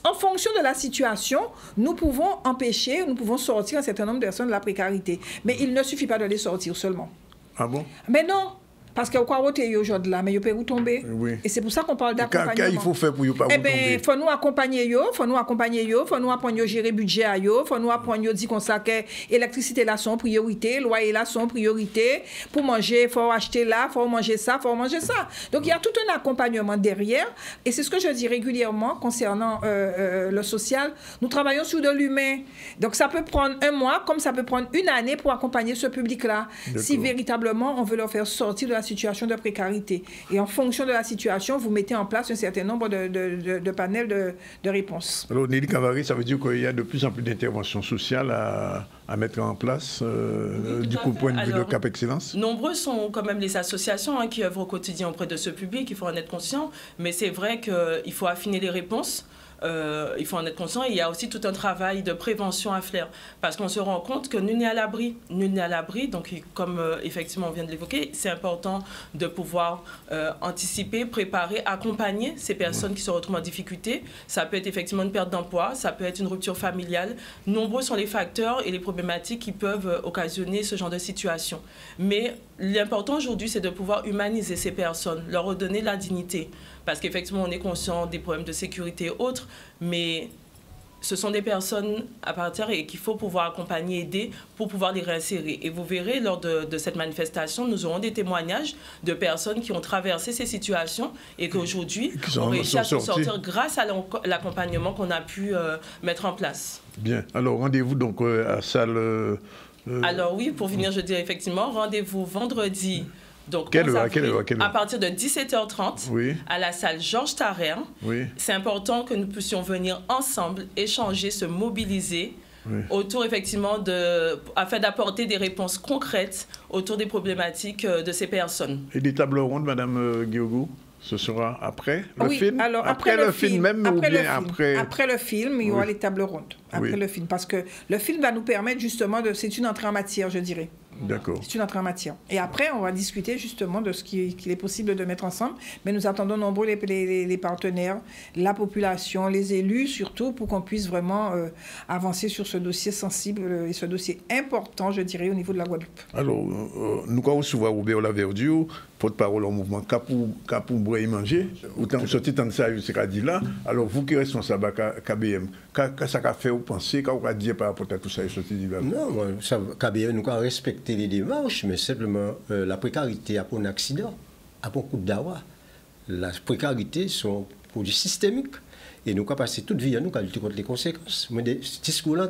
en fonction de la situation, nous pouvons sortir un certain nombre de personnes de la précarité. Mais il ne suffit pas de les sortir seulement. Ah bon? Mais non. Parce qu'on croit voter aujourd'hui là, mais ils peuvent tomber. Oui. Et c'est pour ça qu'on parle d'accompagnement. Qu'est-ce qu'il faut faire pour ne pas tomber? Il faut nous accompagner, il faut nous apprendre à gérer le budget, il faut nous apprendre à dire qu'on sait que l'électricité là son priorité, le loyer là son priorité. Pour manger, il faut acheter là, il faut manger ça, il faut manger ça. Donc il y a tout un accompagnement derrière. Et c'est ce que je dis régulièrement concernant le social. Nous travaillons sur de l'humain. Donc ça peut prendre 1 mois, comme ça peut prendre 1 année pour accompagner ce public-là. Si véritablement on veut leur faire sortir de la situation de précarité. Et en fonction de la situation, vous mettez en place un certain nombre de panels de réponses. Alors, Nelly Cavary, ça veut dire qu'il y a de plus en plus d'interventions sociales à mettre en place, du coup, point de vue de Cap Excellence? Nombreux sont quand même les associations qui œuvrent au quotidien auprès de ce public, il faut en être conscient, mais c'est vrai qu'il faut affiner les réponses. Il faut en être conscient. Il y a aussi tout un travail de prévention à faire parce qu'on se rend compte que nul n'est à l'abri. Nul n'est à l'abri. Donc, comme effectivement on vient de l'évoquer, c'est important de pouvoir anticiper, préparer, accompagner ces personnes qui se retrouvent en difficulté. Ça peut être effectivement une perte d'emploi, ça peut être une rupture familiale. Nombreux sont les facteurs et les problématiques qui peuvent occasionner ce genre de situation. Mais l'important aujourd'hui, c'est de pouvoir humaniser ces personnes, leur redonner la dignité. Parce qu'effectivement, on est conscient des problèmes de sécurité et autres, mais ce sont des personnes à partir et qu'il faut pouvoir accompagner, aider pour pouvoir les réinsérer. Et vous verrez, lors de cette manifestation, nous aurons des témoignages de personnes qui ont traversé ces situations et qu'aujourd'hui ont réussi à s'en sortir grâce à l'accompagnement qu'on a pu mettre en place. Bien. Alors, rendez-vous donc à salle... Alors oui, pour finir, je dirais effectivement, rendez-vous vendredi... Donc, quelle heure? À partir de 17h30, oui, à la salle Georges Tarrer. Oui. C'est important que nous puissions venir ensemble, échanger, se mobiliser, oui, autour effectivement afin d'apporter des réponses concrètes autour des problématiques de ces personnes. Et des tables rondes, Madame Guiogou? Ce sera après le film? Alors après le film même ou bien après? Après le film, il y aura les tables rondes. Après le film. Parce que le film va nous permettre justement de... C'est une entrée en matière, je dirais. D'accord. C'est une entrée en matière. Et après, on va discuter justement de ce qu'il est possible de mettre ensemble. Mais nous attendons nombreux les partenaires, la population, les élus surtout, pour qu'on puisse vraiment avancer sur ce dossier sensible et ce dossier important, je dirais, au niveau de la Guadeloupe. Alors, nous quand on se voit Robert Laverdure, porte-parole au mouvement Capou Boire et Manger, autant vous sortez tant de ça, c'est dit là. Alors, vous qui êtes responsable à KBM, qu'est-ce que ça fait vous penser, qu'est-ce que vous dire par rapport à tout ça, sorti là? Non, KBM, nous avons respecté les démarches, mais simplement la précarité a pour un accident, a pour un coup d'awa. La précarité sont produits systémiques. Et nous avons passé toute vie à nous lutter contre les conséquences. Mais des discours là,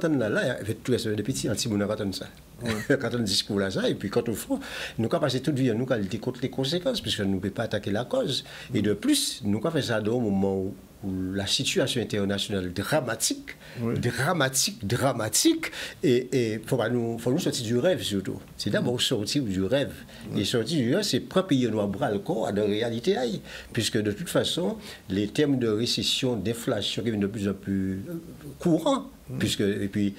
avec tous les petits anti-mouna ça. Quand on discours là, ça, et puis quand on fait, nous avons passé toute vie à nous lutter contre les conséquences, puisque nous ne pouvons pas attaquer la cause. Et de plus, nous avons fait ça au moment où la situation internationale dramatique, et il faut nous sortir du rêve surtout. C'est d'abord sortir du rêve. Et sortir du rêve, c'est pas payer nos bras le corps à la réalité, puisque de toute façon, les termes de récession, d'inflation qui viennent de plus en plus courants, puisque, et puis,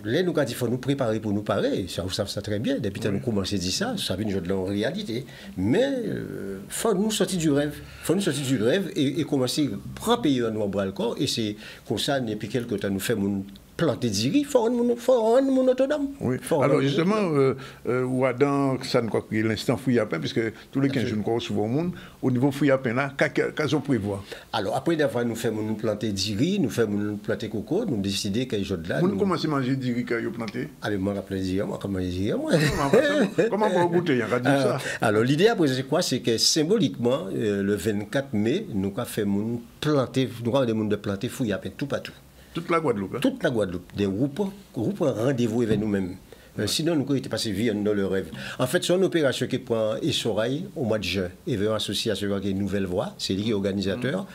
là, nous avons dit qu'il faut nous préparer pour nous parer. Ça, vous savez ça très bien. Depuis que nous commençons à dire ça, ça vient de la réalité. Mais il faut nous sortir du rêve. Il faut nous sortir du rêve et commencer à prendre payer à nous bras le corps. Et c'est comme ça, depuis quelques temps, nous faisons planter d'iri, il faut rendre mon autonome. Oui. Alors justement, Ouadan, ça ne croit que l'instant fouille à peine, puisque tous les 15 jours, nous croyons souvent au monde, au niveau fouille à peine là, qu'est-ce qu'on prévoit? Alors après, d'avoir nous faisons planter d'iri, nous faisons planter coco, nous décidons qu'il y a des choses là. Vous commencez à manger d'iri quand vous plantez? Allez, moi, rappelez d'iri, moi, comment d'iri, moi. Comment vous goûtez? Il y a ça. Alors l'idée après, c'est quoi? C'est que symboliquement, le 24 mai, nous avons fait planter, nous avons de planter fouille à peine tout partout. Toute la Guadeloupe? Hein? Toute la Guadeloupe. Des groupes rendez-vous avec nous-mêmes. Sinon, nous avons passé vie dans le rêve. En fait, c'est une opération qui prend Essorail au mois de juin. Il y a une association qui est Nouvelle Voix, c'est lui qui est organisateur.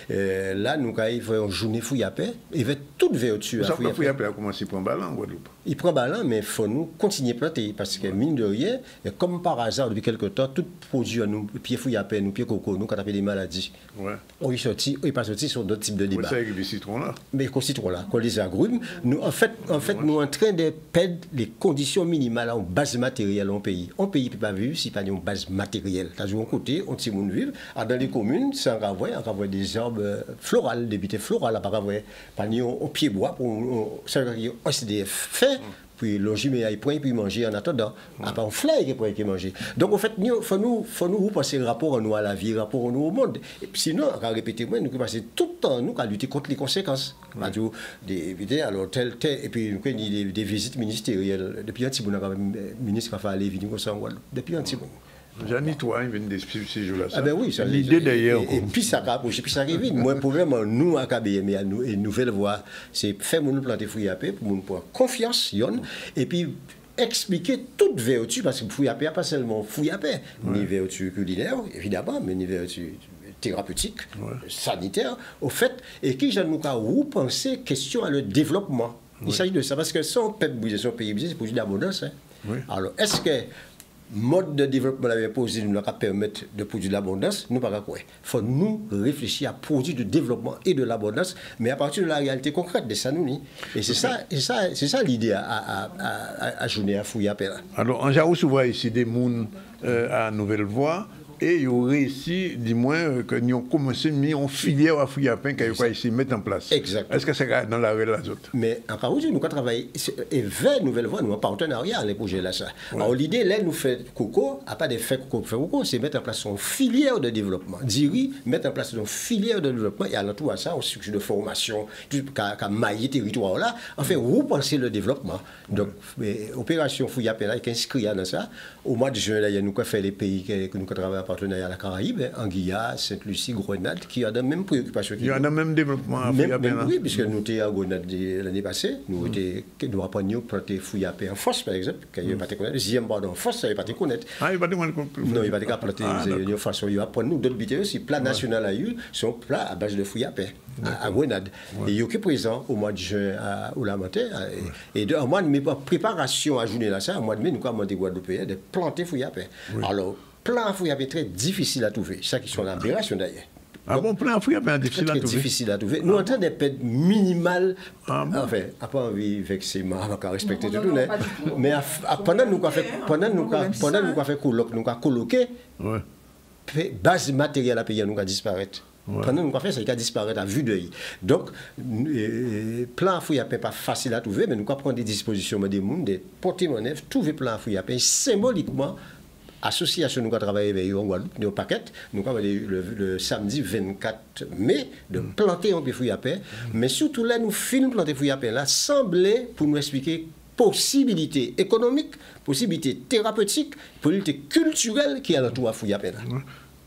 Là, nous avons fait une journée fouille à paix. Il va tout vers au-dessus. Ça fait fouille à paix a commencé à prendre ballon en Guadeloupe? Il prend ballon, mais il faut nous continuer à planter. Parce que, mine de rien, comme par hasard, depuis quelque temps, tout produit à nous, pieds fouille à paix, nous, pieds coco, nous, quand on a fait des maladies. Ouais. On est pas sorti sur d'autres types de débats. C'est avec les citrons là? Mais les citrons là, qu'on les agrumes. Nous, en fait, nous sommes en train de perdre les conditions minimales en base matérielle en pays. Un pays ne peut pas vivre si pas une base matérielle. Quand on côté, on tient vivre. Dans les communes, c'est on envoie des arbres florales, des bêtes florales, pas un pied bois pour ça SDF fait puis loger mais point puis manger en attendant à part un fly qui point qui manger. Donc en fait faut nous passer rapport à nous à la vie, rapport à nous au monde. Et puis sinon on va répéter moi nous passer tout le temps nous à lutter contre les conséquences. Des alors tel et puis nous des visites ministérielles depuis un petit bout ministre a fait aller venir comme ça depuis un petit bout. J'en toi, il vient de ces jours-là. Ah ben oui, l'idée d'ailleurs. Et puis ça rapproche, puis ça arrive. Moi, le problème, nous, à KBM, et Nouvelle Voie, c'est faire nous planter fouille à paix, pour nous prendre confiance, et puis expliquer toute vertu, parce que fouille à paix, pas seulement fouille à paix, ni vertu culinaire, évidemment, mais ni vertu thérapeutique, sanitaire, au fait, et qui, j'en nous penser question à le développement. Il s'agit de ça, parce que son peuple, son pays, c'est pour l'abondance. Alors, est-ce que mode de développement l'avait posé, nous va permettre de produire l'abondance, nous pas quoi. Il faut nous réfléchir à produire du développement et de l'abondance, mais à partir de la réalité concrète de ça nous ni. Et c'est ça l'idée à journée à fouiller à père. Alors en Jarou souvent ici des mouns à Nouvelle Voie. Et il y aurait ici, dis-moi, que nous avons commencé à mettre en filière à fouiller à pain qu'il y a ici mettre en place. Exactement. Est-ce que c'est dans la rue là autres? Mais en cas où nous avons travaillé, et vers Nouvelle Voie, nous avons un partenariat les projets là. Ça. Alors l'idée, là, nous fait coco, à pas de faire coco, c'est mettre en place une filière de développement. Diri, mettre en place une filière de développement et à l'entour à ça, une structure de formation, qu'à mailler territoire là, enfin, repenser le développement. Donc, opération fouille à pain là, qui est inscrit dans ça. Au mois de juin, là, il y a nous qui fait les pays que nous travaillons partenariat à la Caraïbe, Anguilla, Sainte-Lucie, Grenade, qui a la même préoccupation. Il y a le même développement à Fouillapin. Oui, puisque nous étions à Grenade l'année passée, nous apprenions à planter Fouillapin en force, par exemple, qu'il n'y a pas de connaître. Deuxième bord en force, ça n'y a pas de connaître. Ah, il n'y a pas de connaître. Non, il n'y a pas de planter de façon. Il y a nous d'autres bité aussi. Plat national à eu sont plats à base de Fouillapin à Grenade. Et il y a qui présent au mois de juin au Lamentin. Et en mois de mai, préparation à journée là, ça, en mois de mai, nous avons demandé Guadeloupéens de planter Fouillapin. Alors, plan Fouillapin très difficile à trouver. Ça qui sont l'aberration d'ailleurs. Ah bon, plan Fouillapin difficile à trouver. Difficile à trouver. Nous entendons des peines minimales. Enfin, à pas envie de vexer, on va respecter tout le monde. Mais pendant nous avons fait colloque, nous avons colloqué, base matérielle à payer, nous avons disparaître. Pendant nous avons fait ça, il a disparu à vue d'œil. Donc, plan Fouillapin pas facile à trouver, mais nous avons prendre des dispositions des gens, des porter en œuvre, trouver plan Fouillapin symboliquement. Association, nous avons travaillé avec en Guadeloupe, nous paquet, nous avons le samedi 24 mai de planter un peu Fouillapin, mais surtout là, nous filmons planter Fouillapin là, semblait pour nous expliquer possibilités économiques, possibilités thérapeutiques, possibilités culturelles qui est à l'entour à Fouillapin.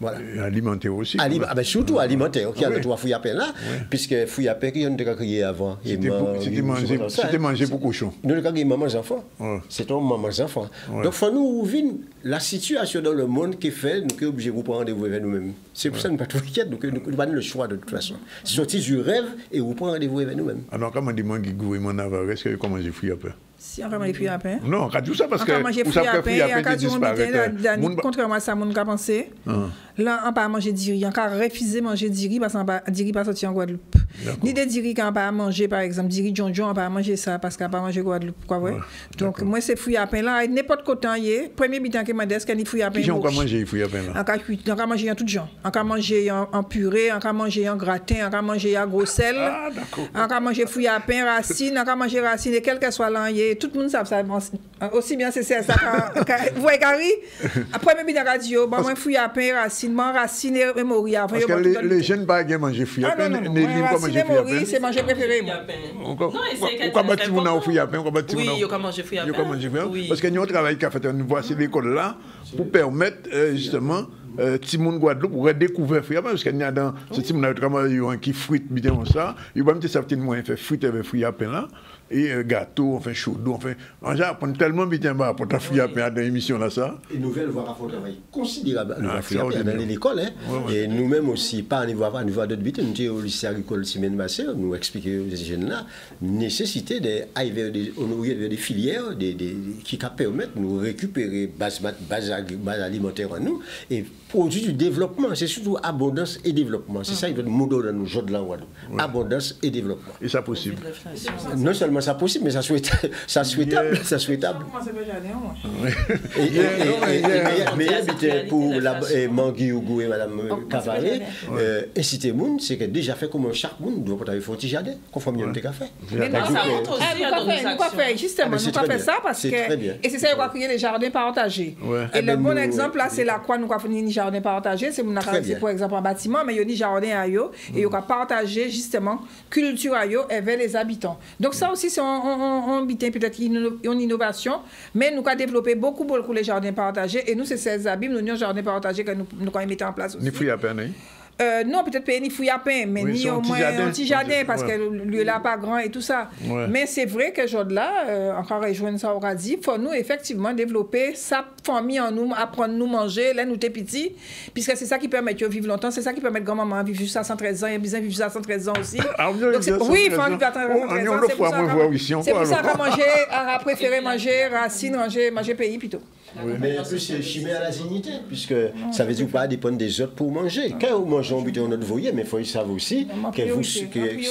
Voilà. Et alimentaire aussi. Surtout alimentaire, qui a le droit Fouillapin là, puisque Fouillapin qui on a créé avant. C'était mangé pour cochon. Nous avons créé maman enfants. C'est un maman enfants. Donc il faut nous ouvrir la situation dans le monde qui fait nous sommes obligés de prendre rendez-vous avec nous-mêmes. C'est pour ça que nous ne sommes pas trop inquiets, nous avons le choix de toute façon. C'est sorti du rêve et vous prenez rendez-vous avec nous-mêmes. Alors comment dit-moi que le gouvernement Navarre, est-ce que comment j'ai Fouillapin? Si on mange Fouillapin. Non, on a tout ça parce que vous savez que Fouillapin disparaît. Contrairement à ça, on a pensé. Là, on n'a pas mangé diri. On a refusé de manger diri parce que diri pas sorti en Guadeloupe. Ni des diri qu'on n'a pas mangé, par exemple, diri John, on n'a pas mangé ça parce qu'on n'a pas mangé Guadeloupe. Donc, moi, c'est Fouillapin là. N'importe quoi, premier bitan qui m'a dit, qu'il y a Fouillapin. Qui on a mangé Fouillapin là? On a mangé en tout genre. On a mangé en purée, on a mangé en gratin, on a mangé en gros sel. On a mangé Fouillapin, racine, on a mangé racine, et quel que soit l'an, tout le monde savent ça. Aussi bien c'est ça. Vous voyez, Carrie? Après, même dans la radio, moi, Fouillapin, racine et moria. Parce que les jeunes pas bien manger Fouillapin. Racine et moria, c'est manger préféré. Non, on va battre mon enfant Fouillapin. Oui, il faut manger Fouillapin. Parce que nous avons travaillé qu'à faire une voie sur l'école là pour permettre justement Timon Guadeloupe pour redécouvrir Fouillapin parce qu'il y a dans ce Timon qui fruite bien ça. Il va me ça fait moins fait fruit avec Fouillapin là. Et gâteau, enfin chaudou, enfin, on apprend tellement bien pour ta Fouillapin dans l'émission là ça. Et Nouvelle Voie a fait un travail considérable dans l'école. Et nous-mêmes aussi, pas à niveau d'autres bits, nous étions au lycée agricole Simène Massé, nous expliquons aux jeunes là, nécessité d'aller vers des filières qui permettent de nous récupérer base alimentaire en nous et produit du développement. C'est surtout abondance et développement. C'est ça qui doit être mot dans nos jeux de la Guadeloupe. Abondance et développement. Et ça possible. Non seulement ça possible, mais ça souhaitable. Ça souhaitable. Mais habiter pour Mangui Ougou et Madame Cavalé, inciter moun, c'est que déjà fait comme chaque moun doit pas faire un petit jardin, conforme à café. Mais ça montre aussi nous quoi faire justement, nous quoi faire ça parce que et c'est ça qu'on va créer les jardins partagés. Et le bon exemple là, c'est la quoi nous quoi faire des jardins partagés, c'est mon c'est pour exemple un bâtiment, mais il y a des jardins à yo et on va partager justement culture à yo avec les habitants. Donc ça aussi c'est on peut-être une innovation, mais nous avons développé beaucoup les jardins partagés et nous c'est ces abîmes, nous avons jardins partagés que nous avons mis en place aussi. Ni fouille à peine, non, peut-être pas ni fouille à peine, mais ni au moins un petit jardin parce que le lieu là pas grand et tout ça. Mais c'est vrai que aujourd'hui-là, encore rejoindre ça au dit, il faut nous effectivement développer sa famille en nous, apprendre nous manger, là nous t'es petits, puisque c'est ça qui permet de vivre longtemps, c'est ça qui permet de grand-maman vivre jusqu'à 113 ans, et bien vivre jusqu'à 113 ans aussi. Oui, il faut vivre à 113 ans. C'est pour ça qu'on manger, à préférer manger racines, manger pays plutôt. Mais en plus, c'est chimé à la dignité, puisque ça veut dire pas dépendre des autres pour manger. Quand vous mangez, on bute notre voyer, mais il faut savoir aussi que vous, si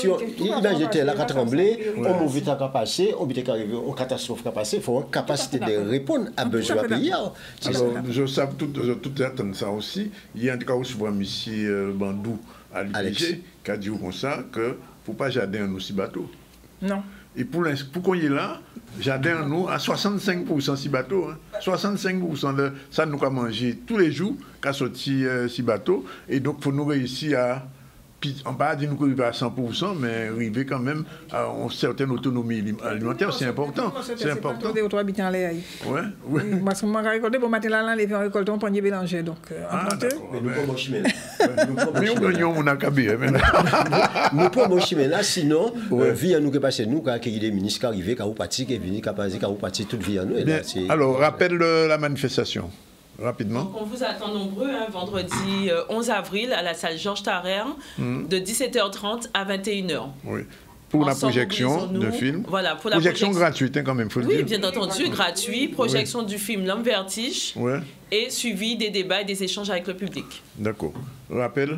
on imaginez là, qu'à trembler, on mauvais temps qu'à passer, on bute qu'arriver, on catastrophe qu'à passer, il faut une capacité de répondre à besoin pays. Alors, je sais tout attendre ça aussi. Il y a un cas où je vois M. Bandou à l'IPG qui a dit comme ça que ne faut pas jardin en aussi bateau. Non. Et pour qu'on y est là, jardin nous à 65% si bateau. 65% de ça nous avons mangé tous les jours qu'à sortir si bateau. Et donc, il faut nous réussir à, on ne va pas dire nous arriver à 100%, mais arriver quand même à une certaine autonomie alimentaire. C'est important. C'est important. Oui. Parce que moi, je récolté bon matin là, les récoltés on panier mélangé. Donc, mais nous pas manger nous gagnons mon acabé. Nous pas manger là, sinon, vie à nous qui passe nous, quand il y a des ministres qui arrivent, qui ont parti, qui viennent, qui ont parti toute vie à nous. Alors, rappelle la manifestation. Rapidement. Donc on vous attend nombreux, vendredi 11 avril à la salle Georges Tarrer, de 17h30 à 21h. Oui. Pour la projection de film. Voilà, pour la projection gratuite quand même, faut le dire. Oui, bien entendu, gratuit. Projection du film L'Homme Vertige et suivi des débats et des échanges avec le public. D'accord. Rappel.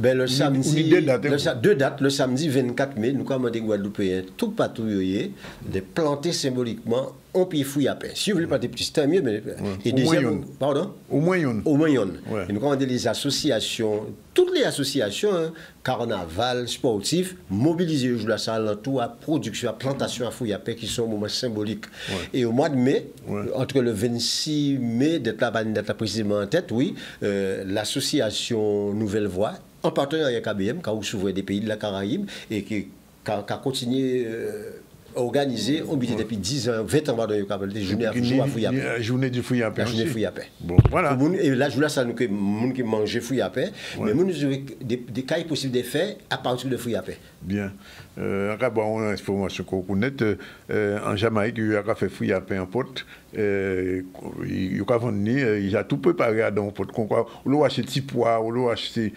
Le samedi, deux dates, le samedi 24 mai, nous avons des Guadeloupéens tout patrouillés, de planter symboliquement on peut fouiller à peine. Si vous voulez pas des petits, c'est mieux, mais. Et deuxième, pardon? Au moyen. Au moyen. Et nous avons des associations, toutes les associations, carnaval, sportif, mobilisées la salle tout à production, à plantation à fouiller à peine qui sont moments symboliques. Et au mois de mai, entre le 26 mai, d'être là précisément en tête, l'association Nouvelle Voix, en partenariat avec ABM, quand vous s'ouvrez des pays de la Caraïbe, et qui a continué organisé, on bitait depuis 10 ans, 20 ans, des journées à fouiller à paix. La journée du fouiller à paix. La journée fouiller à paix. Bon, voilà. Et là, je ça nous que gens qui mangent fouiller à paix, mais nous avons des cas possibles de faire à partir de fouiller à paix. Bien. On a une information qu'on connaît. En Jamaïque, il y a fait fouiller à paix en pote. Il y a tout préparé dans le pote. On a acheté petits pois, on a acheté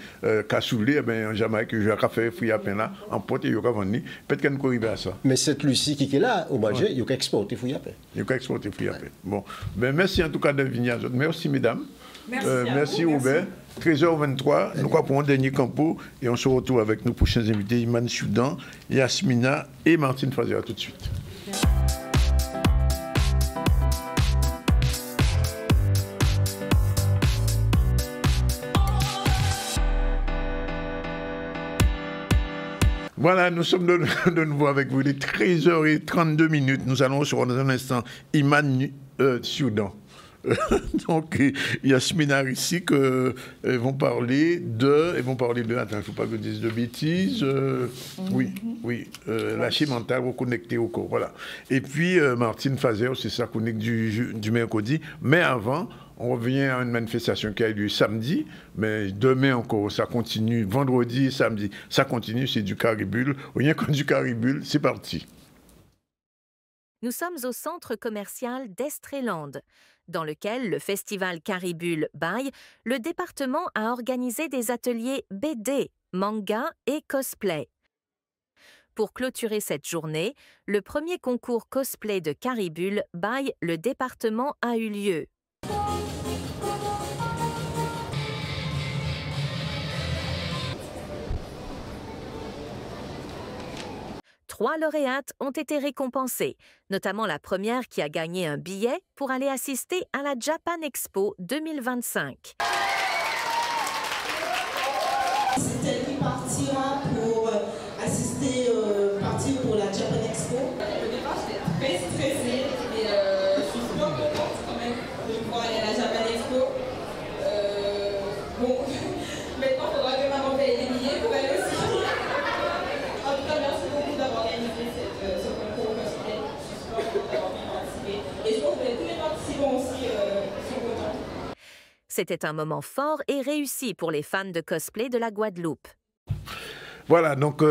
cassoulet. En Jamaïque, il y a fait fouiller à paix là en pote et il y a vendu. Peut-être qu'on peut arriver à ça. Mais cette Lucie qui est là, au Manger, il y a exporté fouille à paix. Il y a exporté fouille à paix. Bon. Merci en tout cas de venir. Merci mesdames. Merci Robert. 13h23, nous croyons pour un dernier campo et on se retrouve avec nos prochains invités, Iman Soudan, Yasmina et Martine Fazer. À tout de suite. Voilà, nous sommes de nouveau avec vous. Il est 13h32. Nous allons recevoir dans un instant Iman Soudan. Donc, Yasmina ici que vont parler de. Attends, il ne faut pas que je dise de bêtises. Oui, lâcher mental, reconnecter au corps. Voilà. Et puis, Martine Fazer, c'est sa chronique du mercredi. Mais avant, on revient à une manifestation qui a eu lieu samedi, mais demain encore, ça continue. Vendredi et samedi, ça continue, c'est du Caribule. Rien que du Caribule, c'est parti. Nous sommes au centre commercial d'Estreland, dans lequel le festival Caribule Bail, le département a organisé des ateliers BD, manga et cosplay. Pour clôturer cette journée, le premier concours cosplay de Caribule Bail, le département a eu lieu. 3 lauréates ont été récompensées, notamment la première qui a gagné un billet pour aller assister à la Japan Expo 2025. C'est elle qui partira pour assister, partir pour la Japan Expo. Au départ, j'étais très stressée, mais je suis super contente quand même de pouvoir aller à la Japan Expo. Bon, maintenant, il faudra que maman paye des billets pour elle aussi. En tout cas, merci beaucoup d'avoir organisé ce concours cosplay. Je suis super contente d'avoir pu participer. Et je pense que tous les participants aussi sont contents. C'était un moment fort et réussi pour les fans de cosplay de la Guadeloupe. Voilà, donc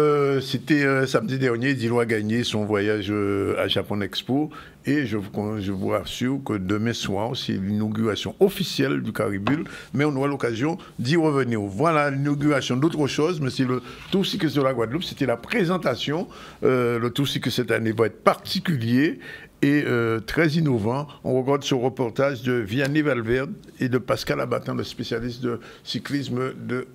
c'était samedi dernier, Dilo a gagné son voyage à Japan Expo et je vous rassure que demain soir, c'est l'inauguration officielle du Caribule, mais on aura l'occasion d'y revenir. Voilà l'inauguration d'autre chose, mais c'est le Tour cycliste de la Guadeloupe, c'était la présentation. Le Tour cycliste cette année va être particulier et très innovant. On regarde ce reportage de Vianney Valverde et de Pascal Abattant, le spécialiste de cyclisme de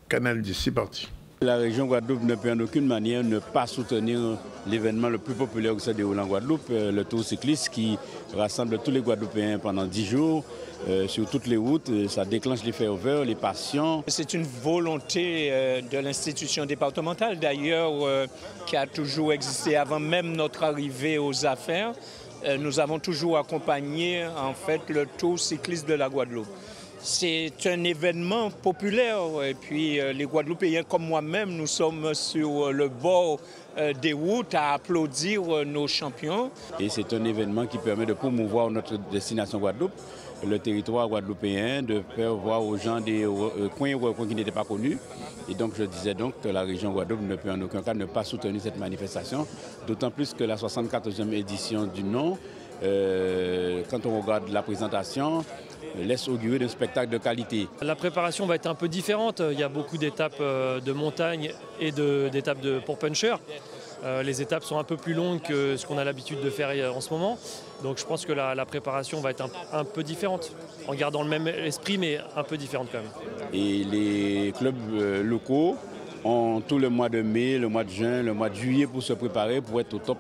Canal 10. C'est parti. La région Guadeloupe ne peut en aucune manière ne pas soutenir l'événement le plus populaire qui se déroule en Guadeloupe, le Tour cycliste qui rassemble tous les Guadeloupéens pendant 10 jours sur toutes les routes. Ça déclenche les ferveurs, les passions. C'est une volonté de l'institution départementale d'ailleurs qui a toujours existé avant même notre arrivée aux affaires. Nous avons toujours accompagné en fait le Tour cycliste de la Guadeloupe. C'est un événement populaire et puis les Guadeloupéens comme moi-même, nous sommes sur le bord des routes à applaudir nos champions. Et c'est un événement qui permet de promouvoir notre destination Guadeloupe, le territoire guadeloupéen, de faire voir aux gens des coins qui n'étaient pas connus. Et donc je disais donc que la région Guadeloupe ne peut en aucun cas ne pas soutenir cette manifestation, d'autant plus que la 74e édition du nom, quand on regarde la présentation, laisse augurer d'un spectacle de qualité. La préparation va être un peu différente. Il y a beaucoup d'étapes de montagne et d'étapes pour puncher. Les étapes sont un peu plus longues que ce qu'on a l'habitude de faire en ce moment. Donc je pense que la préparation va être un peu différente, en gardant le même esprit, mais un peu différente quand même. Et les clubs locaux ont tout le mois de mai, le mois de juin, le mois de juillet pour se préparer, pour être au top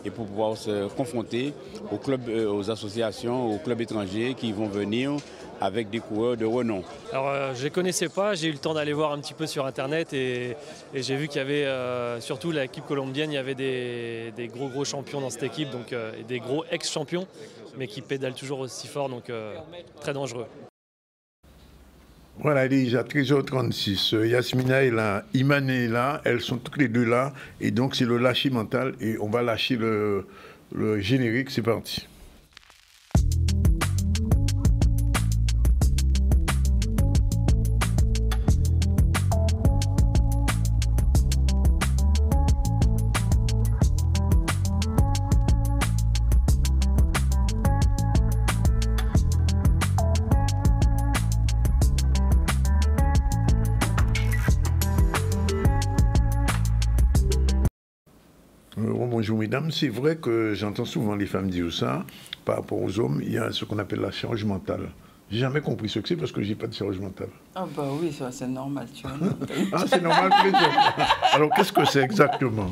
et pour pouvoir se confronter aux clubs, aux associations, aux clubs étrangers qui vont venir avec des coureurs de renom. Alors je ne les connaissais pas, j'ai eu le temps d'aller voir un petit peu sur internet et j'ai vu qu'il y avait, surtout l'équipe colombienne, il y avait des gros champions dans cette équipe, donc, et des gros ex-champions, mais qui pédalent toujours aussi fort, donc très dangereux. Voilà, il est déjà 13h36. Yasmina est là, Imane est là, elles sont toutes les deux là. Et donc, c'est le lâcher mental. Et on va lâcher le générique. C'est parti. Bonjour mesdames, c'est vrai que j'entends souvent les femmes dire ça, par rapport aux hommes, il y a ce qu'on appelle la charge mentale. J'ai jamais compris ce que c'est parce que j'ai pas de charge mentale. Ah bah oui, c'est normal, tu vois. Ah, c'est normal pour les hommes. Alors qu'est-ce que c'est exactement ?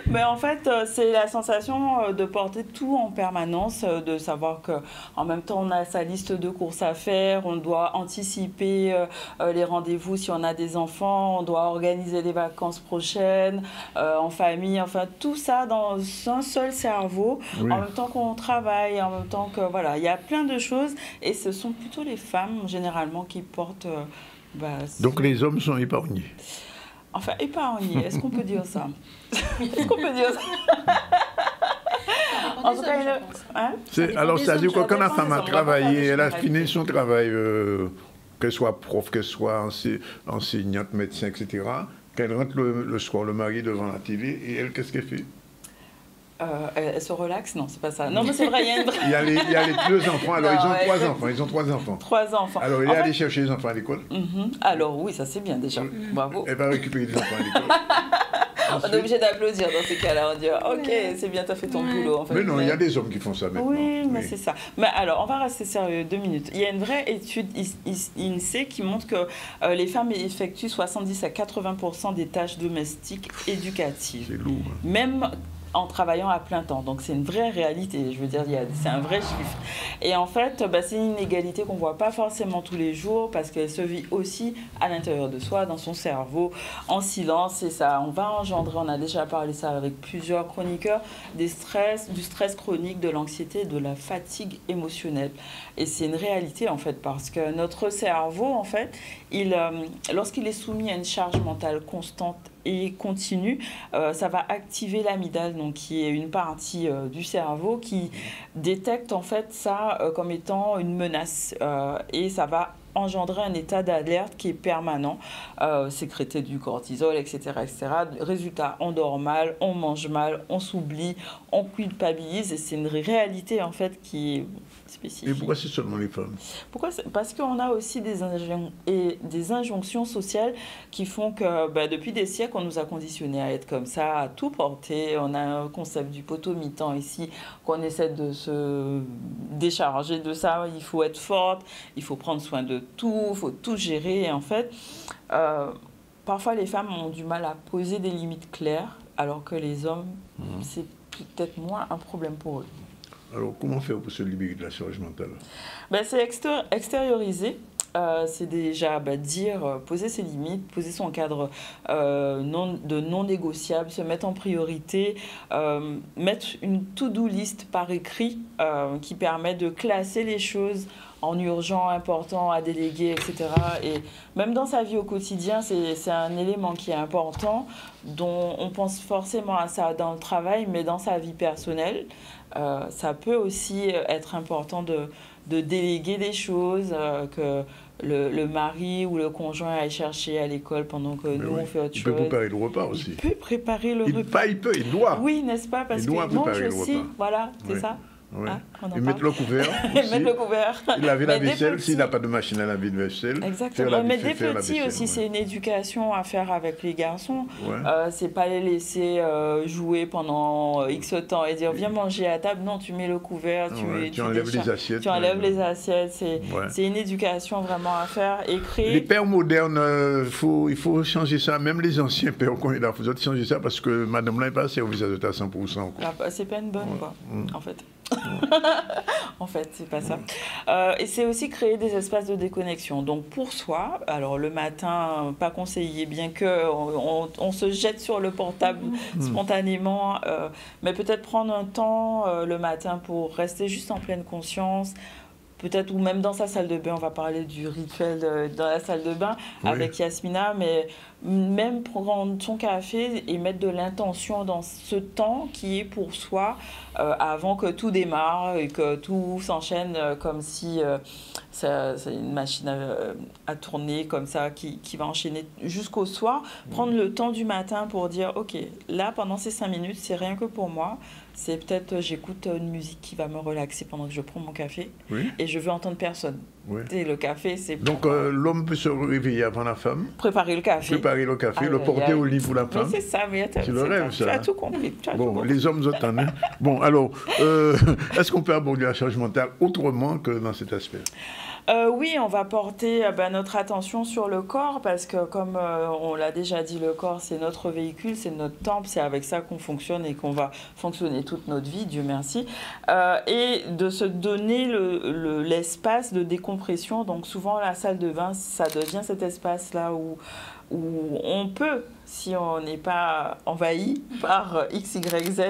Mais en fait, c'est la sensation de porter tout en permanence, de savoir qu'en même temps, on a sa liste de courses à faire, on doit anticiper les rendez-vous si on a des enfants, on doit organiser les vacances prochaines, en famille, enfin tout ça dans un seul cerveau, oui. En même temps qu'on travaille, en même temps que voilà, il y a plein de choses et ce sont plutôt les femmes généralement qui portent... Donc les hommes sont épargnés. Enfin, épargnés, est-ce qu'on peut dire ça? Est-ce qu'on peut dire ça? En tout cas, alors, c'est-à-dire que quand la femme a travaillé, elle a fini son travail, qu'elle soit prof, qu'elle soit enseignante, médecin, etc., qu'elle rentre le soir, le mari devant la télé, et elle, qu'est-ce qu'elle fait? Elle se relaxe? Non, c'est pas ça. Non, mais c'est vrai, il y a une vraie... il y a les deux enfants. Alors, non, ils ont trois enfants. Trois enfants. Alors, il est allé chercher les enfants à l'école. Alors, oui, ça c'est bien déjà. Bravo. Elle va récupérer les enfants à l'école. On est obligé d'applaudir dans ces cas-là. On dit, ok, c'est bien, t'as fait ton boulot. En fait, mais non, il y a des hommes qui font ça maintenant. Oui, mais c'est ça. Mais alors, on va rester sérieux 2 minutes. Il y a une vraie étude INSEE qui montre que les femmes effectuent 70 à 80% des tâches domestiques éducatives. C'est lourd. Même en travaillant à plein temps. Donc c'est une vraie réalité, je veux dire, c'est un vrai chiffre. Et en fait, c'est une inégalité qu'on ne voit pas forcément tous les jours parce qu'elle se vit aussi à l'intérieur de soi, dans son cerveau, en silence. Et ça, on va engendrer, on a déjà parlé ça avec plusieurs chroniqueurs, du stress chronique, de l'anxiété, de la fatigue émotionnelle. Et c'est une réalité en fait parce que notre cerveau, en fait, lorsqu'il est soumis à une charge mentale constante et continue, ça va activer l'amygdale, donc qui est une partie du cerveau qui détecte en fait ça comme étant une menace et ça va engendrer un état d'alerte qui est permanent, sécréter du cortisol, etc., etc. Résultat, on dort mal, on mange mal, on s'oublie, on culpabilise et c'est une réalité en fait qui est spécifique. Et pourquoi c'est seulement les femmes? Parce qu'on a aussi des injonctions sociales qui font que depuis des siècles, on nous a conditionnés à être comme ça, à tout porter. On a un concept du potomitan ici, qu'on essaie de se décharger de ça. Il faut être forte, il faut prendre soin de tout, il faut tout gérer. Et en fait, parfois les femmes ont du mal à poser des limites claires, alors que les hommes, c'est peut-être moins un problème pour eux. Alors, comment faire pour se libérer de la charge mentale? C'est extérioriser. C'est déjà poser ses limites, poser son cadre non négociable, se mettre en priorité, mettre une to-do list par écrit qui permet de classer les choses en urgent, important, à déléguer, etc. Et même dans sa vie au quotidien, c'est un élément qui est important, dont on pense forcément à ça dans le travail, mais dans sa vie personnelle, ça peut aussi être important de déléguer des choses, que le mari ou le conjoint aille chercher à l'école pendant que nous on fait autre chose. Il peut préparer le repas aussi. Il peut préparer le repas. Il doit. Oui, n'est-ce pas? Parce qu'il mange aussi. Voilà, c'est ça. Ouais. Et mettre le couvert aussi. Mettre le couvert. Il laver la vaisselle, s'il n'a pas de machine à laver de vaisselle. Exactement. Mais des petits aussi, c'est une éducation à faire avec les garçons. Ouais. C'est pas les laisser jouer pendant X temps et dire viens manger à table. Non, tu mets le couvert, tu enlèves les assiettes. Tu enlèves les assiettes. C'est une éducation vraiment à faire et créer. Les pères modernes, il faut changer ça. Même les anciens pères qu'on est là, il faut changer ça parce que madame là n'est pas servie à 100%. C'est pas une bonne, quoi, en fait. En fait, c'est pas ça. Et c'est aussi créer des espaces de déconnexion. Donc pour soi, alors le matin, pas conseillé, bien que on se jette sur le portable spontanément, mais peut-être prendre un temps le matin pour rester juste en pleine conscience. Peut-être, ou même dans sa salle de bain, on va parler du rituel dans la salle de bain avec Yasmina, mais même prendre son café et mettre de l'intention dans ce temps qui est pour soi avant que tout démarre et que tout s'enchaîne comme si c'est une machine à tourner comme ça qui va enchaîner jusqu'au soir. Prendre le temps du matin pour dire ok, là pendant ces 5 minutes, c'est rien que pour moi. C'est peut-être j'écoute une musique qui va me relaxer pendant que je prends mon café et je veux entendre personne. Et le café, c'est... Donc l'homme peut se réveiller avant la femme. Préparer le café. Le porter au lit pour la femme. C'est ça, mais c'est le rêve, ça. Tu as tout compris. Les hommes entendent. Hein. Bon, alors, est-ce qu'on peut aborder la charge mentale autrement que dans cet aspect? Oui, on va porter notre attention sur le corps parce que, comme on l'a déjà dit, le corps, c'est notre véhicule, c'est notre temple, c'est avec ça qu'on fonctionne et qu'on va fonctionner toute notre vie, Dieu merci. Et de se donner l'espace de décompression. Donc souvent, la salle de bain, ça devient cet espace-là où on peut, si on n'est pas envahi par X, Y, Z,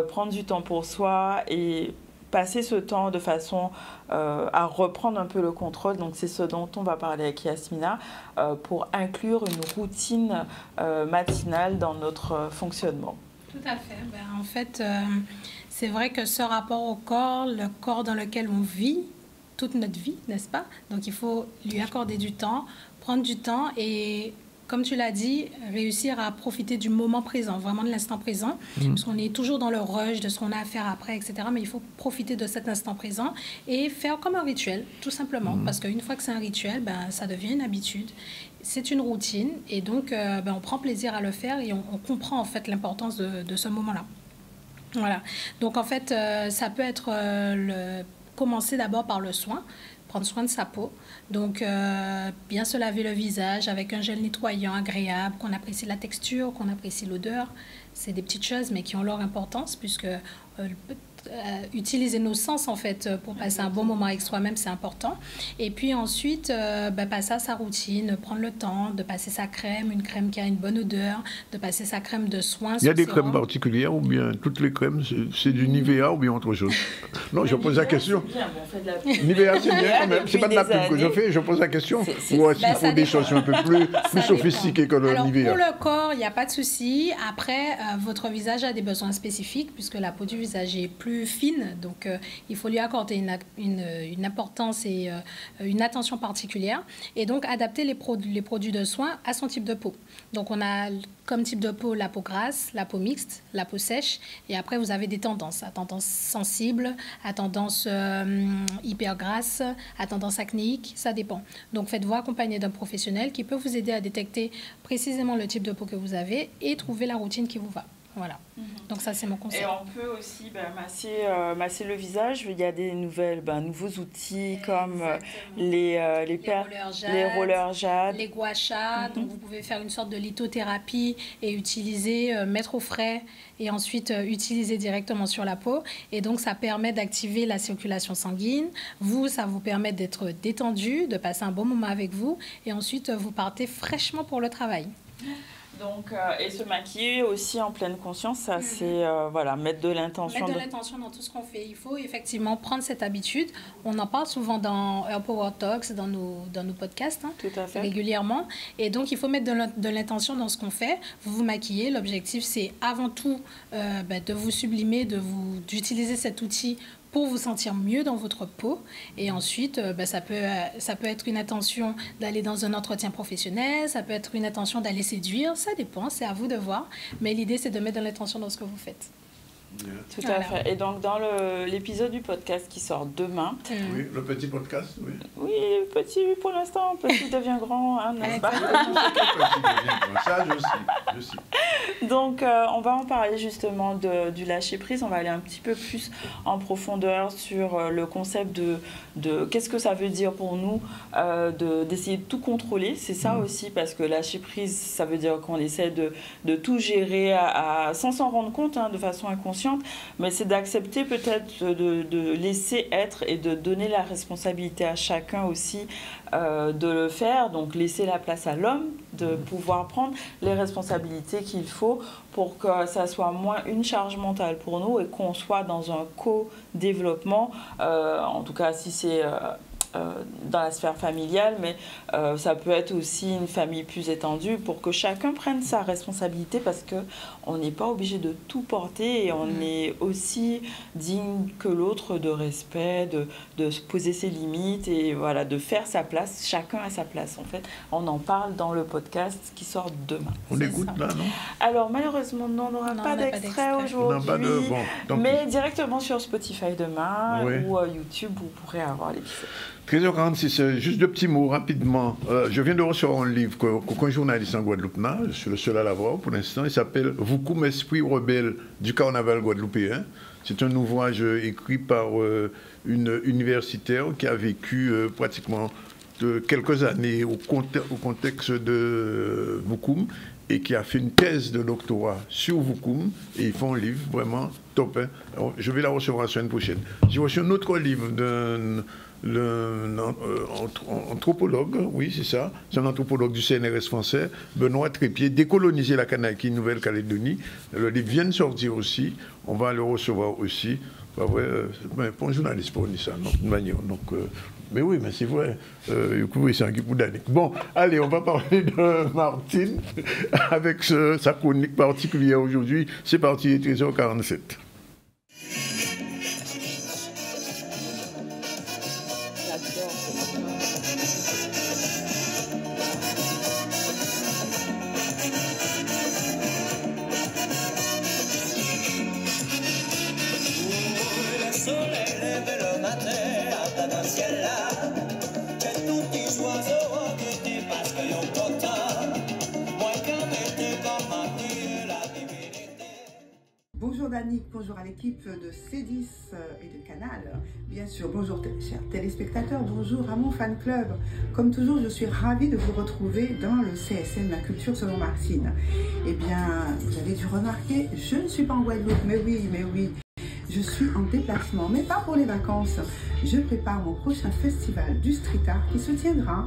prendre du temps pour soi et passer ce temps de façon à reprendre un peu le contrôle. Donc c'est ce dont on va parler avec Yasmina pour inclure une routine matinale dans notre fonctionnement. Tout à fait. En fait, c'est vrai que ce rapport au corps, le corps dans lequel on vit toute notre vie, n'est-ce pas? Donc il faut lui accorder du temps, prendre du temps et, comme tu l'as dit, réussir à profiter du moment présent, vraiment de l'instant présent, parce qu'on est toujours dans le rush de ce qu'on a à faire après, etc. Mais il faut profiter de cet instant présent et faire comme un rituel, tout simplement. Parce qu'une fois que c'est un rituel, ça devient une habitude. C'est une routine et donc on prend plaisir à le faire et on comprend en fait l'importance de ce moment-là. Voilà. Donc en fait, ça peut être commencer d'abord par le soin. prendre soin de sa peau. Donc, bien se laver le visage avec un gel nettoyant agréable, qu'on apprécie la texture, qu'on apprécie l'odeur. C'est des petites choses, mais qui ont leur importance, puisque utiliser nos sens, en fait, pour passer un bon moment avec soi-même, c'est important. Et puis ensuite, passer à sa routine, prendre le temps de passer sa crème, une crème qui a une bonne odeur, de passer sa crème de soin. Il y a des crèmes particulières ou bien toutes les crèmes, c'est du Nivea ou bien autre chose? Non, je pose la question. Nivea, c'est bien quand même. C'est pas de la pub que je fais, je pose la question. Ou est-ce qu'il faut des choses un peu plus sophistiquées que le Nivea? Pour le corps, il n'y a pas de souci. Après, votre visage a des besoins spécifiques puisque la peau du visage est plus fine. Donc, il faut lui accorder une importance et une attention particulière. Et donc, adapter les produits de soins à son type de peau. Donc, on a comme type de peau la peau grasse, la peau mixte, la peau sèche. Et après, vous avez des tendances. À tendance sensible, à tendance hyper grasse, à tendance acnéique. Ça dépend. Donc, faites-vous accompagner d'un professionnel qui peut vous aider à détecter précisément le type de peau que vous avez et trouver la routine qui vous va. Voilà. Donc ça, c'est mon conseil. Et on peut aussi masser le visage. Il y a des nouveaux outils comme les rollers jade, les gua sha. Donc vous pouvez faire une sorte de lithothérapie et utiliser, mettre au frais et ensuite utiliser directement sur la peau. Et donc ça permet d'activer la circulation sanguine. Ça vous permet d'être détendu, de passer un bon moment avec vous. Et ensuite, vous partez fraîchement pour le travail. Donc, et se maquiller aussi en pleine conscience, ça c'est mettre de l'intention. Mettre de l'intention dans tout ce qu'on fait. Il faut effectivement prendre cette habitude. On en parle souvent dans Her Power Talks, dans nos podcasts, tout à fait. Régulièrement. Et donc, il faut mettre de l'intention dans ce qu'on fait. Vous vous maquillez. L'objectif, c'est avant tout de vous sublimer, d'utiliser cet outil pour vous sentir mieux dans votre peau. Et ensuite, ça peut être une intention d'aller dans un entretien professionnel, ça peut être une intention d'aller séduire, ça dépend, c'est à vous de voir. Mais l'idée, c'est de mettre de l'intention dans ce que vous faites. Tout à fait. Et donc, dans l'épisode du podcast qui sort demain... Oui, le petit podcast, oui. Oui, petit pour l'instant, petit devient grand, n'est-ce pas? Ça, je sais. Donc, on va en parler justement du lâcher-prise. On va aller un petit peu plus en profondeur sur le concept de qu'est-ce que ça veut dire pour nous d'essayer de tout contrôler. C'est ça aussi, parce que lâcher-prise, ça veut dire qu'on essaie de tout gérer sans s'en rendre compte, de façon inconsciente. Mais c'est d'accepter peut-être de laisser être et de donner la responsabilité à chacun aussi de le faire, donc laisser la place à l'homme de pouvoir prendre les responsabilités qu'il faut pour que ça soit moins une charge mentale pour nous et qu'on soit dans un co-développement, en tout cas si c'est dans la sphère familiale, mais ça peut être aussi une famille plus étendue pour que chacun prenne sa responsabilité, parce qu'on n'est pas obligé de tout porter et on est aussi digne que l'autre de respect, de se poser ses limites et voilà, de faire sa place, chacun à sa place en fait. On en parle dans le podcast qui sort demain. On écoute là, non? Alors malheureusement, non, on n'aura pas d'extrait aujourd'hui, mais directement sur Spotify demain ou YouTube, vous pourrez avoir l'épisode. 13h46, juste deux petits mots rapidement. Je viens de recevoir un livre qu'un journaliste en Guadeloupe n'a, je suis le seul à l'avoir pour l'instant. Il s'appelle Voukoum, esprit rebelle du carnaval guadeloupéen. C'est un ouvrage écrit par une universitaire qui a vécu pratiquement quelques années au contexte de Voukoum et qui a fait une thèse de doctorat sur Voukoum. Et ils font un livre vraiment top. Alors, je vais la recevoir la semaine prochaine. J'ai reçu un autre livre d'un anthropologue, oui c'est ça, c'est un anthropologue du CNRS français, Benoît Trépied, Décoloniser la Kanaky, Nouvelle-Calédonie. Le livre vient de sortir aussi, on va le recevoir aussi. Pas un journaliste pour ça, non, de manière. Donc, mais oui, mais c'est vrai. C'est un guipou d'année. Bon, allez, on va parler de Martine avec sa chronique particulière aujourd'hui. C'est parti, 13h47. Bonjour Danique, bonjour à l'équipe de C10 et de Canal. Bien sûr, bonjour chers téléspectateurs, bonjour à mon fan club. Comme toujours, je suis ravie de vous retrouver dans le CSM La Culture selon Martine. Eh bien, vous avez dû remarquer, je ne suis pas en Guadeloupe, mais oui. Je suis en déplacement, mais pas pour les vacances. Je prépare mon prochain festival du street art qui se tiendra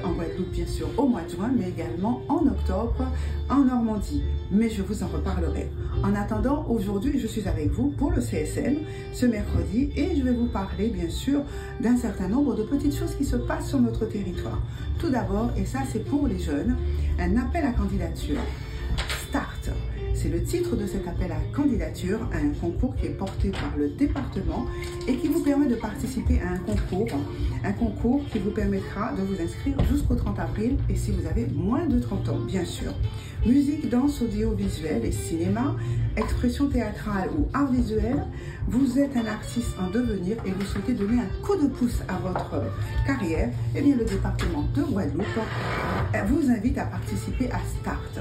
en Guadeloupe, bien sûr, au mois de juin, mais également en octobre en Normandie. Mais je vous en reparlerai. En attendant, aujourd'hui, je suis avec vous pour le CSM ce mercredi et je vais vous parler, bien sûr, d'un certain nombre de petites choses qui se passent sur notre territoire. Tout d'abord, et ça c'est pour les jeunes, un appel à candidature. Start. C'est le titre de cet appel à candidature à un concours qui est porté par le département et qui vous permet de participer à un concours qui vous permettra de vous inscrire jusqu'au 30 avril et si vous avez moins de 30 ans, bien sûr. Musique, danse, audiovisuel et cinéma, expression théâtrale ou art visuel, vous êtes un artiste en devenir et vous souhaitez donner un coup de pouce à votre carrière, eh bien le département de Guadeloupe vous invite à participer à Start.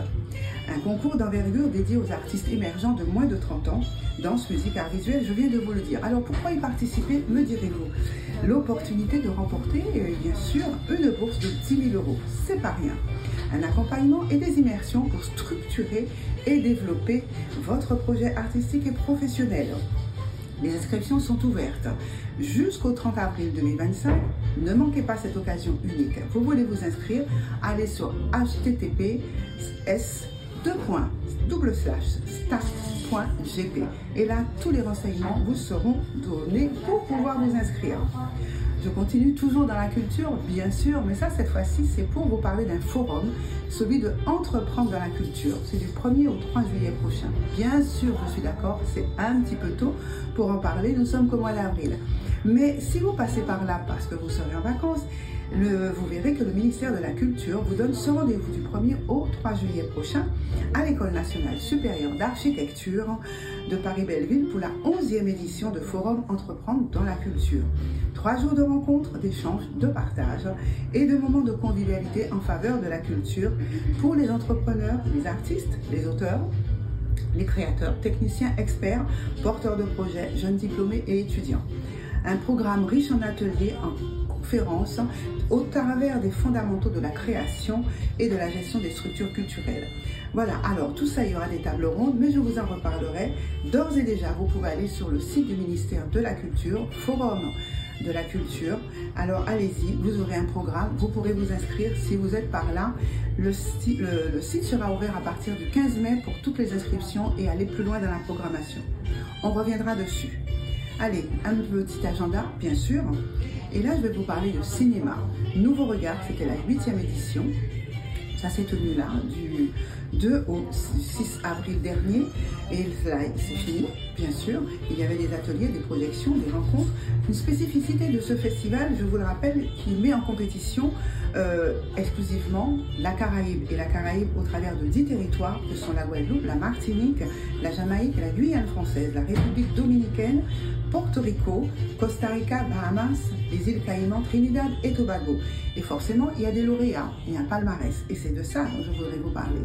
Un concours d'envergure dédié aux artistes émergents de moins de 30 ans, danse, musique, art visuel, je viens de vous le dire. Alors pourquoi y participer, me direz-vous? L'opportunité de remporter, bien sûr, une bourse de 10 000 €. C'est pas rien. Un accompagnement et des immersions pour structurer et développer votre projet artistique et professionnel. Les inscriptions sont ouvertes jusqu'au 30 avril 2025. Ne manquez pas cette occasion unique. Vous voulez vous inscrire, allez sur https://start.gp et là, tous les renseignements vous seront donnés pour pouvoir vous inscrire. Je continue toujours dans la culture, bien sûr, mais ça, cette fois-ci, c'est pour vous parler d'un forum, celui de Entreprendre dans la culture. C'est du 1er au 3 juillet prochain. Bien sûr, je suis d'accord, c'est un petit peu tôt pour en parler, nous sommes qu'au mois d'avril. Mais si vous passez par là parce que vous serez en vacances, vous verrez que le ministère de la Culture vous donne ce rendez-vous du 1er au 3 juillet prochain à l'École nationale supérieure d'architecture de Paris-Belleville pour la 11e édition de Forum Entreprendre dans la culture. 3 jours de rencontres, d'échanges, de partage et de moments de convivialité en faveur de la culture pour les entrepreneurs, les artistes, les auteurs, les créateurs, techniciens, experts, porteurs de projets, jeunes diplômés et étudiants. Un programme riche en ateliers, en conférences, au travers des fondamentaux de la création et de la gestion des structures culturelles. Voilà, alors tout ça, il y aura des tables rondes, mais je vous en reparlerai. D'ores et déjà, vous pouvez aller sur le site du ministère de la Culture, Forum de la Culture. Alors allez-y, vous aurez un programme, vous pourrez vous inscrire si vous êtes par là. Le site sera ouvert à partir du 15 mai pour toutes les inscriptions et aller plus loin dans la programmation. On reviendra dessus. Allez, un petit agenda, bien sûr. Et là, je vais vous parler de cinéma. Nouveau Regard, c'était la 8e édition. Ça s'est tenu là, du 2 au 6 avril dernier. Et là, c'est fini, bien sûr. Il y avait des ateliers, des projections, des rencontres. Une spécificité de ce festival, je vous le rappelle, qui met en compétition exclusivement la Caraïbe. Et la Caraïbe au travers de 10 territoires, que sont la Guadeloupe, la Martinique, la Jamaïque, la Guyane française, la République dominicaine, Porto Rico, Costa Rica, Bahamas, les îles Caïmans, Trinidad et Tobago. Et forcément, il y a des lauréats, il y a un palmarès. Et c'est de ça dont je voudrais vous parler.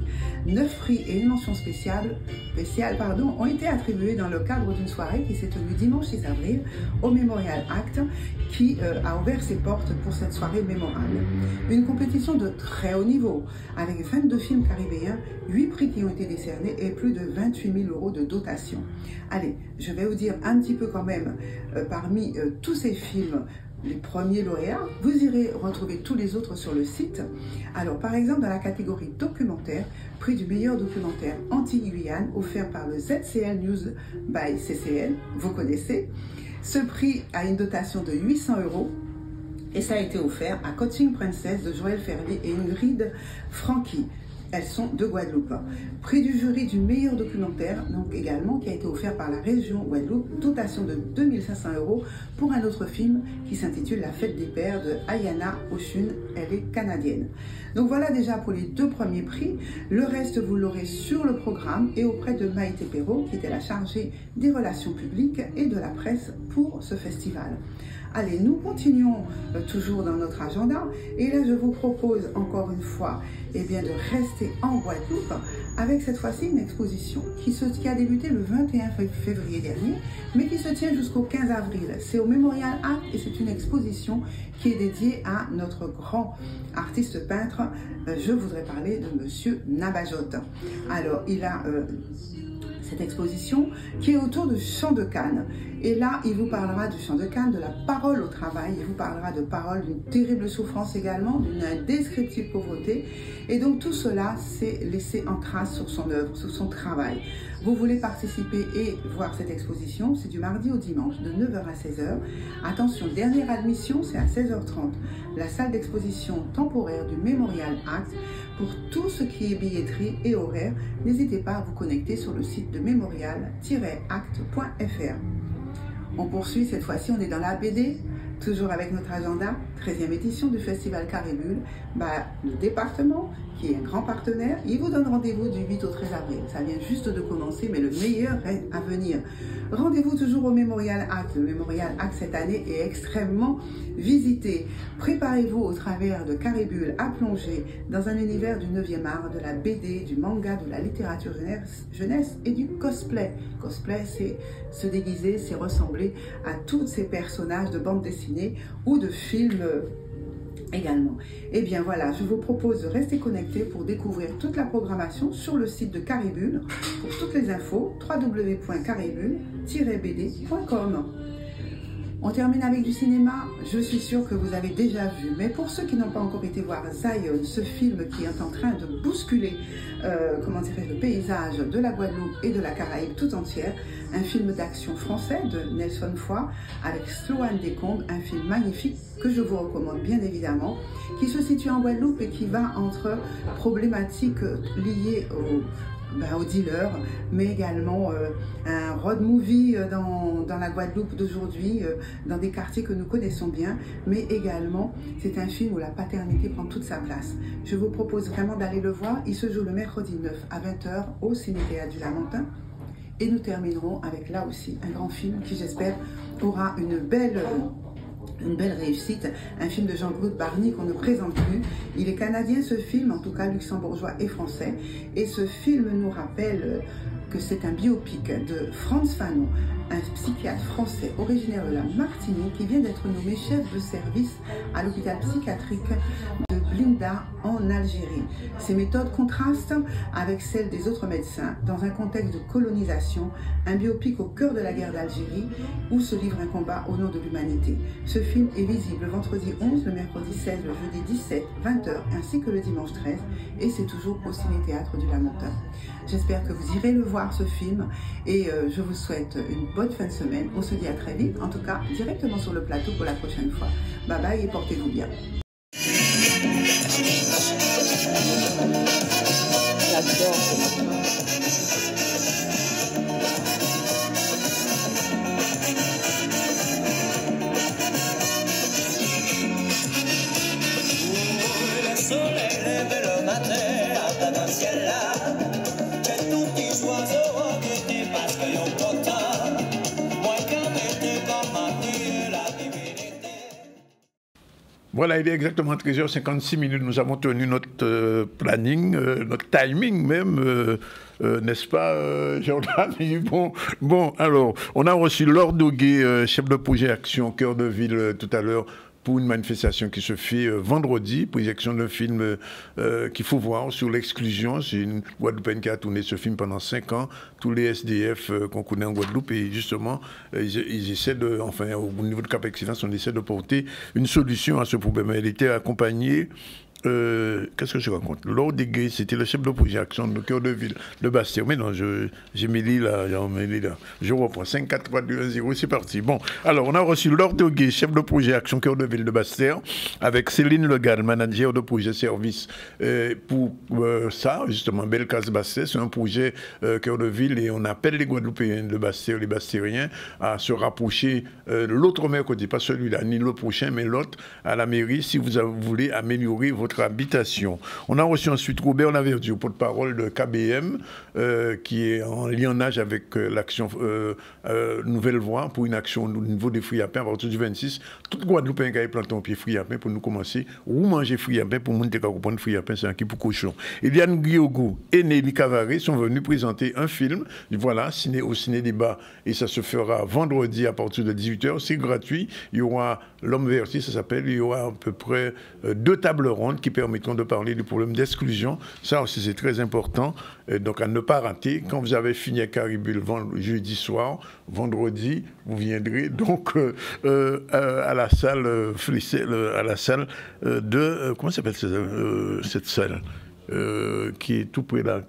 9 prix et une mention spéciale ont été attribués dans le cadre d'une soirée qui s'est tenue dimanche 6 avril au Memorial Act, qui a ouvert ses portes pour cette soirée mémorable. Une compétition de très haut niveau, avec 22 films caribéens, 8 prix qui ont été décernés et plus de 28 000 € de dotation. Allez, je vais vous dire un petit peu quand même, parmi tous ces films, les premiers lauréats, vous irez retrouver tous les autres sur le site. Alors par exemple dans la catégorie documentaire, prix du meilleur documentaire Antilles-Guyane offert par le ZCL News by CCL, vous connaissez. Ce prix a une dotation de 800 € et ça a été offert à Coaching Princess de Joël Ferli et Ingrid Franqui. Elles sont de Guadeloupe. Prix du jury du meilleur documentaire, donc également, qui a été offert par la région Guadeloupe, dotation de 2 500 € pour un autre film qui s'intitule La Fête des Pères de Ayana Oshun, elle est canadienne. Donc voilà déjà pour les 2 premiers prix. Le reste, vous l'aurez sur le programme et auprès de Maïté Perrault, qui était la chargée des relations publiques et de la presse pour ce festival. Allez, nous continuons toujours dans notre agenda et là je vous propose encore une fois de rester en Guadeloupe avec cette fois-ci une exposition qui a débuté le 21 février dernier, mais qui se tient jusqu'au 15 avril. C'est au Mémorial Art et c'est une exposition qui est dédiée à notre grand artiste peintre. Je voudrais parler de Monsieur Nabajot. Alors, il a cette exposition qui est autour du chant de Cannes. Et là, il vous parlera du chant de Cannes, de la parole au travail. Il vous parlera de parole, d'une terrible souffrance également, d'une indescriptible pauvreté. Et donc tout cela, c'est laissé en trace sur son œuvre, sur son travail. Vous voulez participer et voir cette exposition, c'est du mardi au dimanche, de 9h à 16h. Attention, dernière admission, c'est à 16h30. La salle d'exposition temporaire du Mémorial Act. Pour tout ce qui est billetterie et horaire, n'hésitez pas à vous connecter sur le site de mémorial-acte.fr. On poursuit, cette fois-ci on est dans la BD, toujours avec notre agenda, 13e édition du Festival Caribule. Le département, qui est un grand partenaire, il vous donne rendez-vous du 8 au 13 avril. Ça vient juste de commencer, mais le meilleur reste à venir. Rendez-vous toujours au Mémorial Act. Le Mémorial Act cette année est extrêmement visité. Préparez-vous au travers de Caribule à plonger dans un univers du 9e art, de la BD, du manga, de la littérature jeunesse et du cosplay. Cosplay, c'est se déguiser, c'est ressembler à tous ces personnages de bande dessinée ou de films également. Et bien voilà, je vous propose de rester connectés pour découvrir toute la programmation sur le site de Caribule. Pour toutes les infos, www.caribule-bd.com. On termine avec du cinéma. Je suis sûre que vous avez déjà vu, mais pour ceux qui n'ont pas encore été voir Zion, ce film qui est en train de bousculer le paysage de la Guadeloupe et de la Caraïbe tout entière, un film d'action français de Nelson Foy avec Sloane Descombes, un film magnifique que je vous recommande bien évidemment, qui se situe en Guadeloupe et qui va entre problématiques liées aux dealers, mais également un road movie dans la Guadeloupe d'aujourd'hui, dans des quartiers que nous connaissons bien, mais également c'est un film où la paternité prend toute sa place. Je vous propose vraiment d'aller le voir. Il se joue le mercredi 9 à 20h au Ciné-Théâtre du Lamentin. Et nous terminerons avec là aussi un grand film qui, j'espère, aura une belle réussite, un film de Jean-Claude Barny qu'on ne présente plus. Il est canadien ce film, en tout cas luxembourgeois et français, et ce film nous rappelle que c'est un biopic de Frantz Fanon, un psychiatre français originaire de la Martinique qui vient d'être nommé chef de service à l'hôpital psychiatrique de Blinda en Algérie. Ces méthodes contrastent avec celles des autres médecins dans un contexte de colonisation, un biopic au cœur de la guerre d'Algérie où se livre un combat au nom de l'humanité. Ce film est visible le vendredi 11, le mercredi 16, le jeudi 17, 20h ainsi que le dimanche 13 et c'est toujours au Ciné-Théâtre du Lamentin. J'espère que vous irez le voir ce film et je vous souhaite une bonne fin de semaine. On se dit à très vite, en tout cas directement sur le plateau pour la prochaine fois. Bye bye et portez-vous bien. Le soleil lève le matin dans le ciel là. Voilà, il est exactement 13h56. Nous avons tenu notre planning, notre timing même, n'est-ce pas, Jordan? Bon, alors, on a reçu Laure Doguet, chef de projet Action Cœur de Ville, tout à l'heure, pour une manifestation qui se fait vendredi, projection d'un film qu'il faut voir sur l'exclusion. C'est une Guadeloupéenne qui a tourné ce film pendant 5 ans. Tous les SDF qu'on connaît en Guadeloupe, et justement, ils essaient de, enfin, au niveau de Cap Excellence, on essaie de porter une solution à ce problème. Elle était accompagnée. Qu'est-ce que je raconte? Laure Doguet, c'était le chef de projet Action de Cœur de Ville de Bastère. Mais non, j'ai mis là, je reprends 5, 4, 3, 2, 1, 0, c'est parti. Bon, alors on a reçu Laure Doguet, chef de projet Action Cœur de Ville de Bastère, avec Céline Legal, manager de projet service. Pour ça, justement, Bellecasse Bastère, c'est un projet Cœur de Ville et on appelle les Guadeloupéens de Bastère, les Bastériens, à se rapprocher l'autre mercredi, pas celui-là, ni le prochain, mais l'autre, à la mairie, si vous voulez améliorer votre votre habitation. On a reçu ensuite Robert Laverdieu, porte-parole de KBM, qui est en liaison avec l'action Nouvelle Voie pour une action au niveau des fruits à pain à partir du 26. Tout Guadeloupéen qui a planté un pied fruits à pain pour nous commencer. Ou manger fruits à pain pour nous comprendre fruits à pain, c'est un qui pour cochon. Eliane Guillaugo et Nelly Cavaré sont venus présenter un film, voilà, au ciné-débat, et ça se fera vendredi à partir de 18h. C'est gratuit. Il y aura L'Homme Verti, ça s'appelle. Il y aura à peu près 2 tables rondes qui permettront de parler du problème d'exclusion. Ça aussi, c'est très important. Donc, à ne pas rater. Quand vous avez fini à Caribule jeudi soir, vendredi, vous viendrez donc à la salle à la salle de... comment s'appelle cette salle qui est tout près là.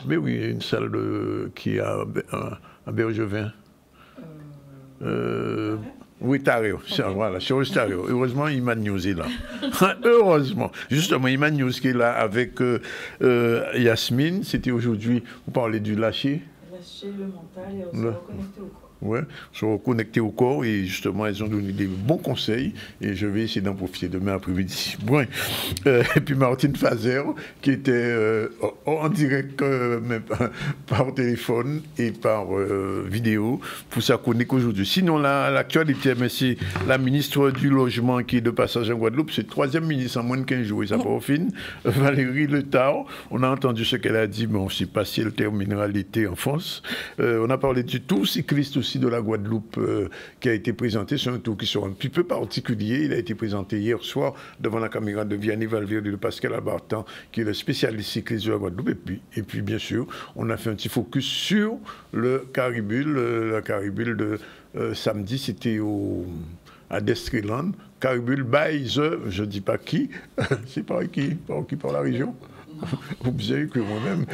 Mais oui, une salle qui est à Bergevin. Oui, Tario. Voilà, sur le Tario. Heureusement, Iman News est là. Heureusement. Justement, Iman News qui est là avec Yasmine. C'était aujourd'hui, vous parlez du lâcher. Lâcher le mental et se reconnecter au corps. Ouais, se reconnecter au corps et justement, elles ont donné des bons conseils et je vais essayer d'en profiter demain après-midi. Bon. Et puis Martine Fazer qui était en direct même par téléphone et par vidéo pour sa chronique aujourd'hui. Sinon, l'actualité, c'est la ministre du Logement qui est de passage en Guadeloupe, c'est le 3e ministre en moins de 15 jours et ça part au fin. Valérie Letard, on a entendu ce qu'elle a dit, mais on ne sait pas si elle terminera l'été en France. On a parlé du tour cycliste aussi de la Guadeloupe qui a été présenté. C'est un tour qui sera un petit peu particulier. Il a été présenté hier soir devant la caméra de Vianney Valverde et de Pascal Albartan, qui est le spécialiste cycliste de la Guadeloupe. Et puis, bien sûr, on a fait un petit focus sur le Caribule. La Caribule de samedi, c'était à Destreland. Caribule by je ne dis pas qui. C'est par qui? Par la région? Vous savez que moi-même.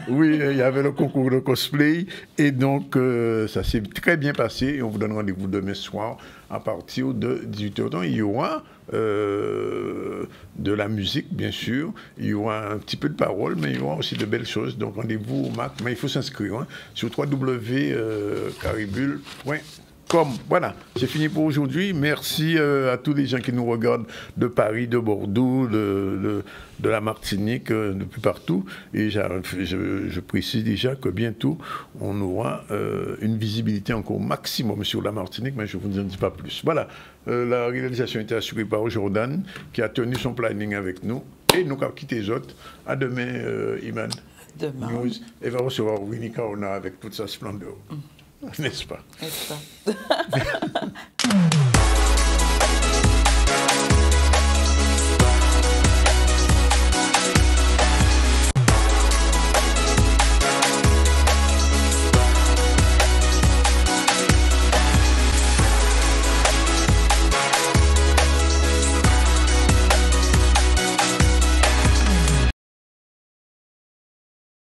Oui, il y avait le concours de cosplay et donc ça s'est très bien passé et on vous donne rendez-vous demain soir à partir de 18h. Donc il y aura de la musique, bien sûr, il y aura un petit peu de paroles, mais il y aura aussi de belles choses. Donc rendez-vous au MAC, mais il faut s'inscrire sur www.caribule.com. Voilà, c'est fini pour aujourd'hui. Merci à tous les gens qui nous regardent de Paris, de Bordeaux, de la Martinique, depuis partout. Et je précise déjà que bientôt, on aura une visibilité encore maximum sur la Martinique, mais je ne vous en dis pas plus. Voilà, la réalisation était assurée par Jordan, qui a tenu son planning avec nous. Et nous avons quitté les autres. À demain, Iman. Demain. News. Et va recevoir Winnie Kaona avec toute sa splendeur. N'est-ce pas? N'est-ce pas?